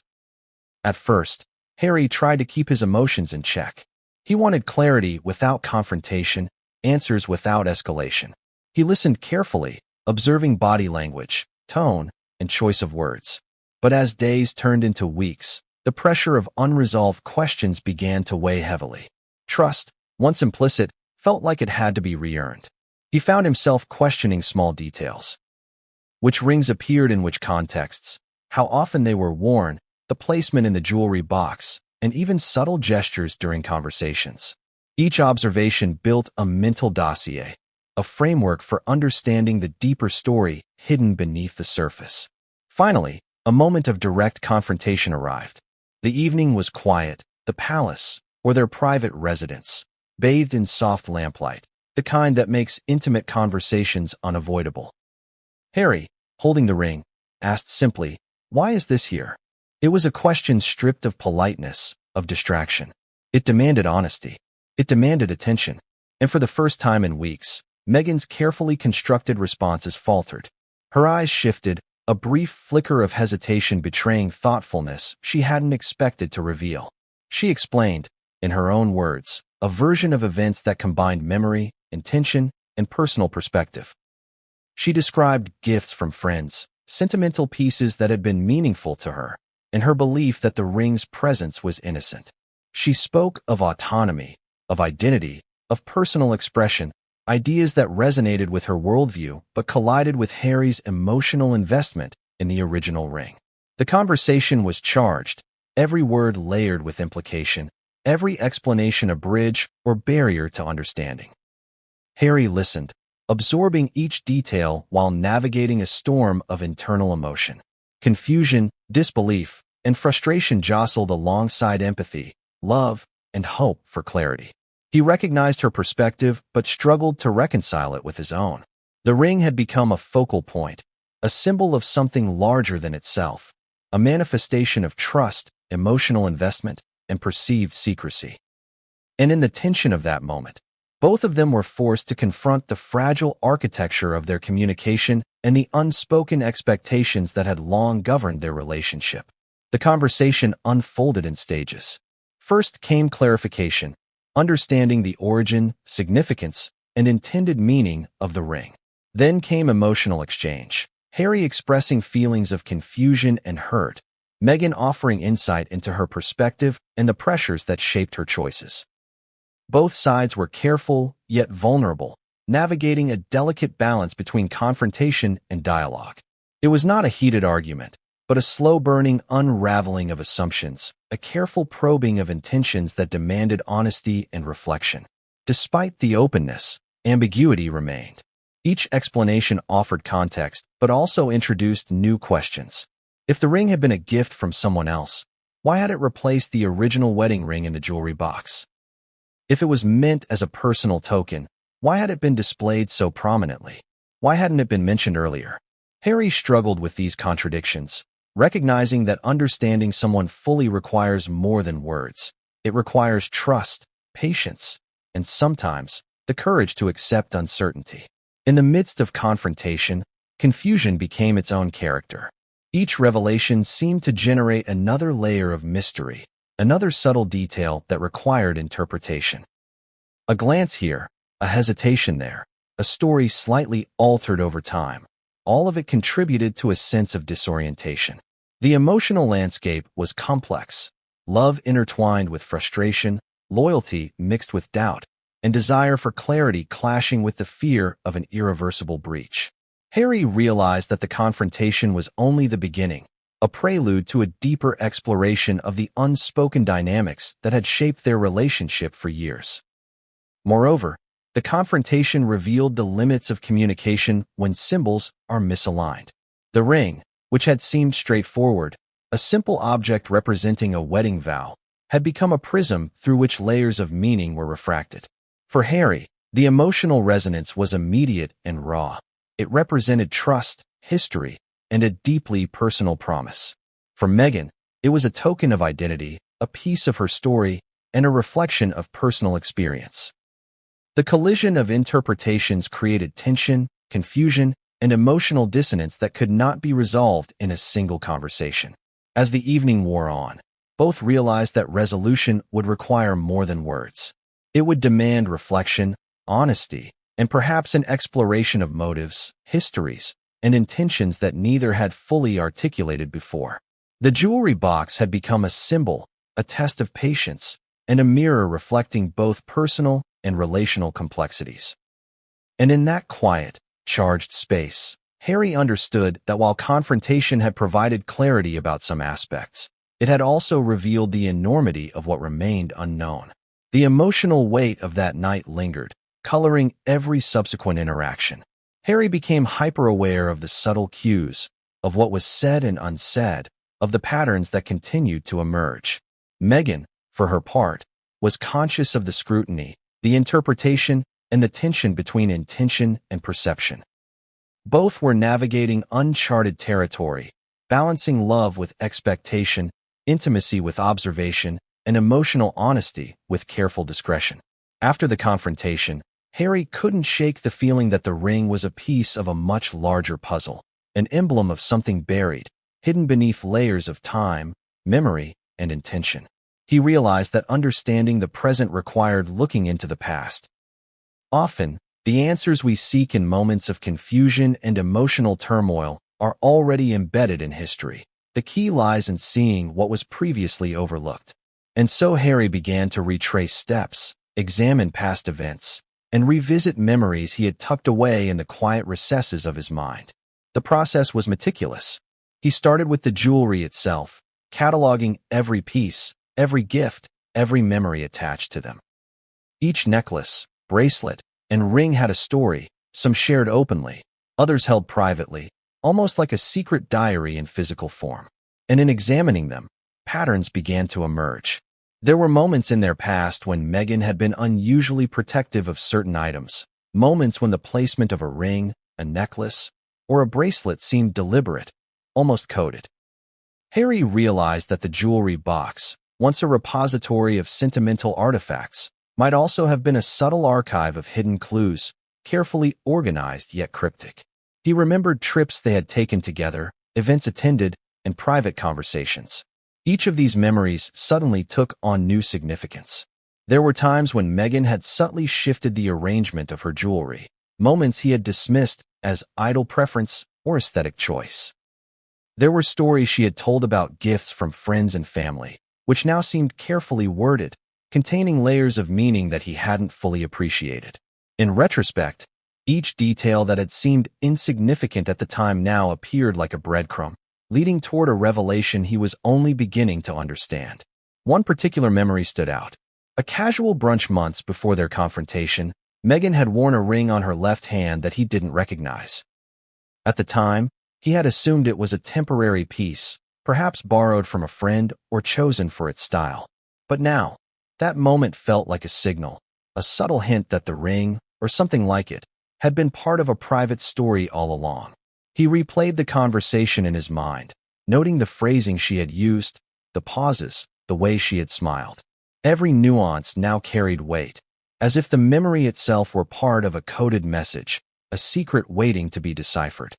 A: At first, Harry tried to keep his emotions in check. He wanted clarity without confrontation, answers without escalation. He listened carefully, observing body language, tone, and choice of words. But as days turned into weeks, the pressure of unresolved questions began to weigh heavily. Trust, once implicit, felt like it had to be re-earned. He found himself questioning small details. Which rings appeared in which contexts, how often they were worn, the placement in the jewelry box, and even subtle gestures during conversations. Each observation built a mental dossier, a framework for understanding the deeper story hidden beneath the surface. Finally, a moment of direct confrontation arrived. The evening was quiet, the palace, or their private residence, bathed in soft lamplight, the kind that makes intimate conversations unavoidable. Harry, holding the ring, asked simply, "Why is this here?" It was a question stripped of politeness, of distraction. It demanded honesty. It demanded attention. And for the first time in weeks, Meghan's carefully constructed responses faltered. Her eyes shifted, a brief flicker of hesitation betraying thoughtfulness she hadn't expected to reveal. She explained, in her own words, a version of events that combined memory, intention, and personal perspective. She described gifts from friends, sentimental pieces that had been meaningful to her, and her belief that the ring's presence was innocent. She spoke of autonomy, of identity, of personal expression, ideas that resonated with her worldview but collided with Harry's emotional investment in the original ring. The conversation was charged, every word layered with implication, every explanation a bridge or barrier to understanding. Harry listened, absorbing each detail while navigating a storm of internal emotion. Confusion, disbelief, and frustration jostled alongside empathy, love, and hope for clarity. He recognized her perspective but struggled to reconcile it with his own. The ring had become a focal point, a symbol of something larger than itself, a manifestation of trust, emotional investment, and perceived secrecy. And in the tension of that moment, both of them were forced to confront the fragile architecture of their communication and the unspoken expectations that had long governed their relationship. The conversation unfolded in stages. First came clarification, understanding the origin, significance, and intended meaning of the ring. Then came emotional exchange, Harry expressing feelings of confusion and hurt, Meghan offering insight into her perspective and the pressures that shaped her choices. Both sides were careful, yet vulnerable, navigating a delicate balance between confrontation and dialogue. It was not a heated argument, but a slow-burning unraveling of assumptions, a careful probing of intentions that demanded honesty and reflection. Despite the openness, ambiguity remained. Each explanation offered context, but also introduced new questions. If the ring had been a gift from someone else, why had it replaced the original wedding ring in the jewelry box? If it was meant as a personal token, why had it been displayed so prominently? Why hadn't it been mentioned earlier? Harry struggled with these contradictions, recognizing that understanding someone fully requires more than words. It requires trust, patience, and sometimes the courage to accept uncertainty. In the midst of confrontation, confusion became its own character. Each revelation seemed to generate another layer of mystery, another subtle detail that required interpretation. A glance here, a hesitation there, a story slightly altered over time. All of it contributed to a sense of disorientation. The emotional landscape was complex, love intertwined with frustration, loyalty mixed with doubt, and desire for clarity clashing with the fear of an irreversible breach. Harry realized that the confrontation was only the beginning, a prelude to a deeper exploration of the unspoken dynamics that had shaped their relationship for years. Moreover, the confrontation revealed the limits of communication when symbols are misaligned. The ring, which had seemed straightforward, a simple object representing a wedding vow, had become a prism through which layers of meaning were refracted. For Harry, the emotional resonance was immediate and raw. It represented trust, history, and a deeply personal promise. For Meghan, it was a token of identity, a piece of her story, and a reflection of personal experience. The collision of interpretations created tension, confusion, and emotional dissonance that could not be resolved in a single conversation. As the evening wore on, both realized that resolution would require more than words. It would demand reflection, honesty, and perhaps an exploration of motives, histories, and intentions that neither had fully articulated before. The jewelry box had become a symbol, a test of patience, and a mirror reflecting both personal and relational complexities. And in that quiet, charged space, Harry understood that while confrontation had provided clarity about some aspects, it had also revealed the enormity of what remained unknown. The emotional weight of that night lingered, coloring every subsequent interaction. Harry became hyper-aware of the subtle cues, of what was said and unsaid, of the patterns that continued to emerge. Meghan, for her part, was conscious of the scrutiny, the interpretation, and the tension between intention and perception. Both were navigating uncharted territory, balancing love with expectation, intimacy with observation, and emotional honesty with careful discretion. After the confrontation, Harry couldn't shake the feeling that the ring was a piece of a much larger puzzle, an emblem of something buried, hidden beneath layers of time, memory, and intention. He realized that understanding the present required looking into the past. Often, the answers we seek in moments of confusion and emotional turmoil are already embedded in history. The key lies in seeing what was previously overlooked. And so Harry began to retrace steps, examine past events, and revisit memories he had tucked away in the quiet recesses of his mind. The process was meticulous. He started with the jewelry itself, cataloging every piece, every gift, every memory attached to them. Each necklace, bracelet, and ring had a story, some shared openly, others held privately, almost like a secret diary in physical form. And in examining them, patterns began to emerge. There were moments in their past when Meghan had been unusually protective of certain items, moments when the placement of a ring, a necklace, or a bracelet seemed deliberate, almost coded. Harry realized that the jewelry box, once a repository of sentimental artifacts, might also have been a subtle archive of hidden clues, carefully organized yet cryptic. He remembered trips they had taken together, events attended, and private conversations. Each of these memories suddenly took on new significance. There were times when Meghan had subtly shifted the arrangement of her jewelry, moments he had dismissed as idle preference or aesthetic choice. There were stories she had told about gifts from friends and family, which now seemed carefully worded, containing layers of meaning that he hadn't fully appreciated. In retrospect, each detail that had seemed insignificant at the time now appeared like a breadcrumb, leading toward a revelation he was only beginning to understand. One particular memory stood out. A casual brunch months before their confrontation, Meghan had worn a ring on her left hand that he didn't recognize. At the time, he had assumed it was a temporary piece, perhaps borrowed from a friend or chosen for its style. But now, that moment felt like a signal, a subtle hint that the ring, or something like it, had been part of a private story all along. He replayed the conversation in his mind, noting the phrasing she had used, the pauses, the way she had smiled. Every nuance now carried weight, as if the memory itself were part of a coded message, a secret waiting to be deciphered.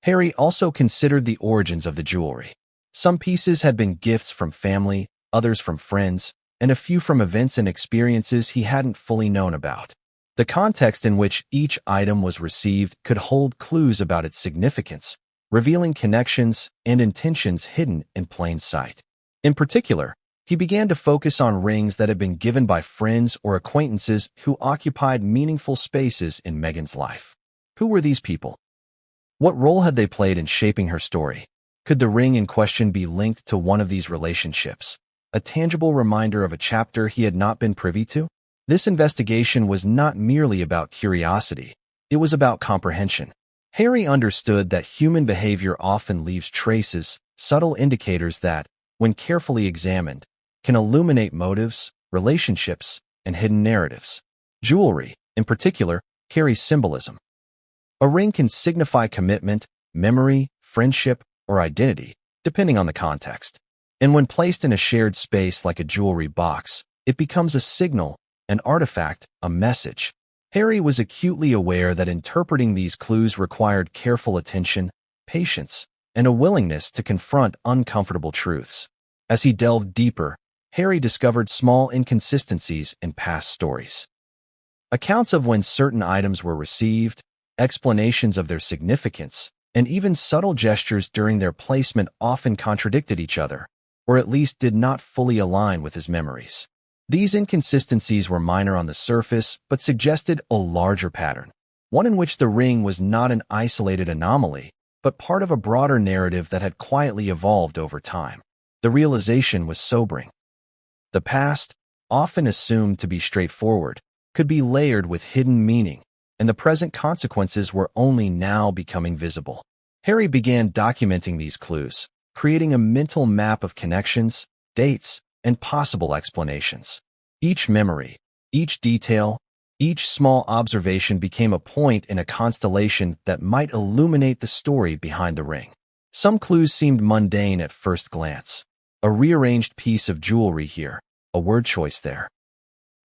A: Harry also considered the origins of the jewelry. Some pieces had been gifts from family, others from friends, and a few from events and experiences he hadn't fully known about. The context in which each item was received could hold clues about its significance, revealing connections and intentions hidden in plain sight. In particular, he began to focus on rings that had been given by friends or acquaintances who occupied meaningful spaces in Meghan's life. Who were these people? What role had they played in shaping her story? Could the ring in question be linked to one of these relationships, a tangible reminder of a chapter he had not been privy to? This investigation was not merely about curiosity, it was about comprehension. Harry understood that human behavior often leaves traces, subtle indicators that, when carefully examined, can illuminate motives, relationships, and hidden narratives. Jewelry, in particular, carries symbolism. A ring can signify commitment, memory, friendship, or identity, depending on the context. And when placed in a shared space like a jewelry box, it becomes a signal, an artifact, a message. Harry was acutely aware that interpreting these clues required careful attention, patience, and a willingness to confront uncomfortable truths. As he delved deeper, Harry discovered small inconsistencies in past stories. Accounts of when certain items were received, explanations of their significance, and even subtle gestures during their placement often contradicted each other, or at least did not fully align with his memories. These inconsistencies were minor on the surface, but suggested a larger pattern, one in which the ring was not an isolated anomaly, but part of a broader narrative that had quietly evolved over time. The realization was sobering. The past, often assumed to be straightforward, could be layered with hidden meaning, and the present consequences were only now becoming visible. Harry began documenting these clues, creating a mental map of connections, dates, and possible explanations. Each memory, each detail, each small observation became a point in a constellation that might illuminate the story behind the ring. Some clues seemed mundane at first glance. A rearranged piece of jewelry here, a word choice there.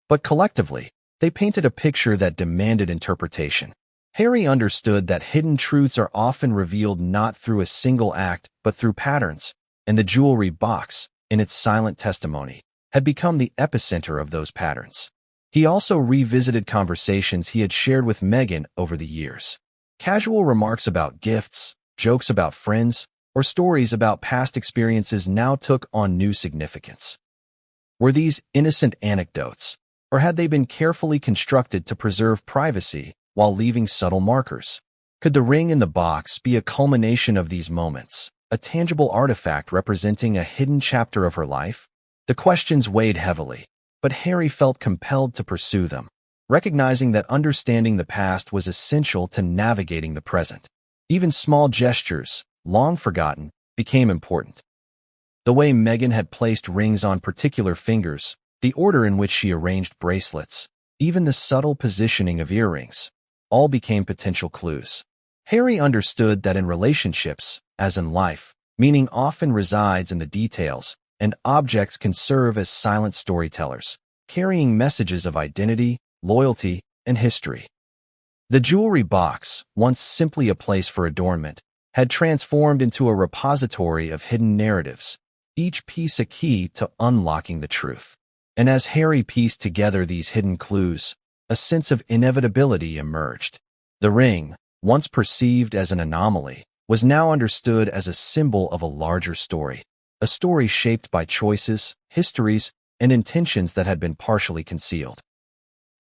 A: But collectively, they painted a picture that demanded interpretation. Harry understood that hidden truths are often revealed not through a single act but through patterns, and the jewelry box, in its silent testimony, had become the epicenter of those patterns. He also revisited conversations he had shared with Meghan over the years. Casual remarks about gifts, jokes about friends, or stories about past experiences now took on new significance. Were these innocent anecdotes, or had they been carefully constructed to preserve privacy while leaving subtle markers? Could the ring in the box be a culmination of these moments, a tangible artifact representing a hidden chapter of her life? The questions weighed heavily, but Harry felt compelled to pursue them, recognizing that understanding the past was essential to navigating the present. Even small gestures, long forgotten, became important. The way Meghan had placed rings on particular fingers, the order in which she arranged bracelets, even the subtle positioning of earrings, all became potential clues. Harry understood that in relationships, as in life, meaning often resides in the details, and objects can serve as silent storytellers, carrying messages of identity, loyalty, and history. The jewelry box, once simply a place for adornment, had transformed into a repository of hidden narratives, each piece a key to unlocking the truth. And as Harry pieced together these hidden clues, a sense of inevitability emerged. The ring, once perceived as an anomaly, was now understood as a symbol of a larger story, a story shaped by choices, histories, and intentions that had been partially concealed.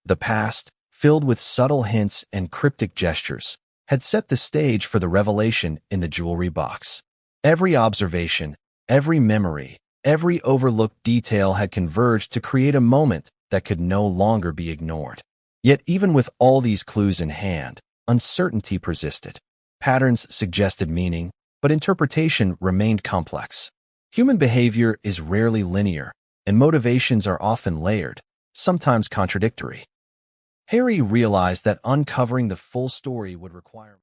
A: The past, filled with subtle hints and cryptic gestures, had set the stage for the revelation in the jewelry box. Every observation, every memory, every overlooked detail had converged to create a moment that could no longer be ignored. Yet even with all these clues in hand, uncertainty persisted. Patterns suggested meaning, but interpretation remained complex. Human behavior is rarely linear, and motivations are often layered, sometimes contradictory. Harry realized that uncovering the full story would require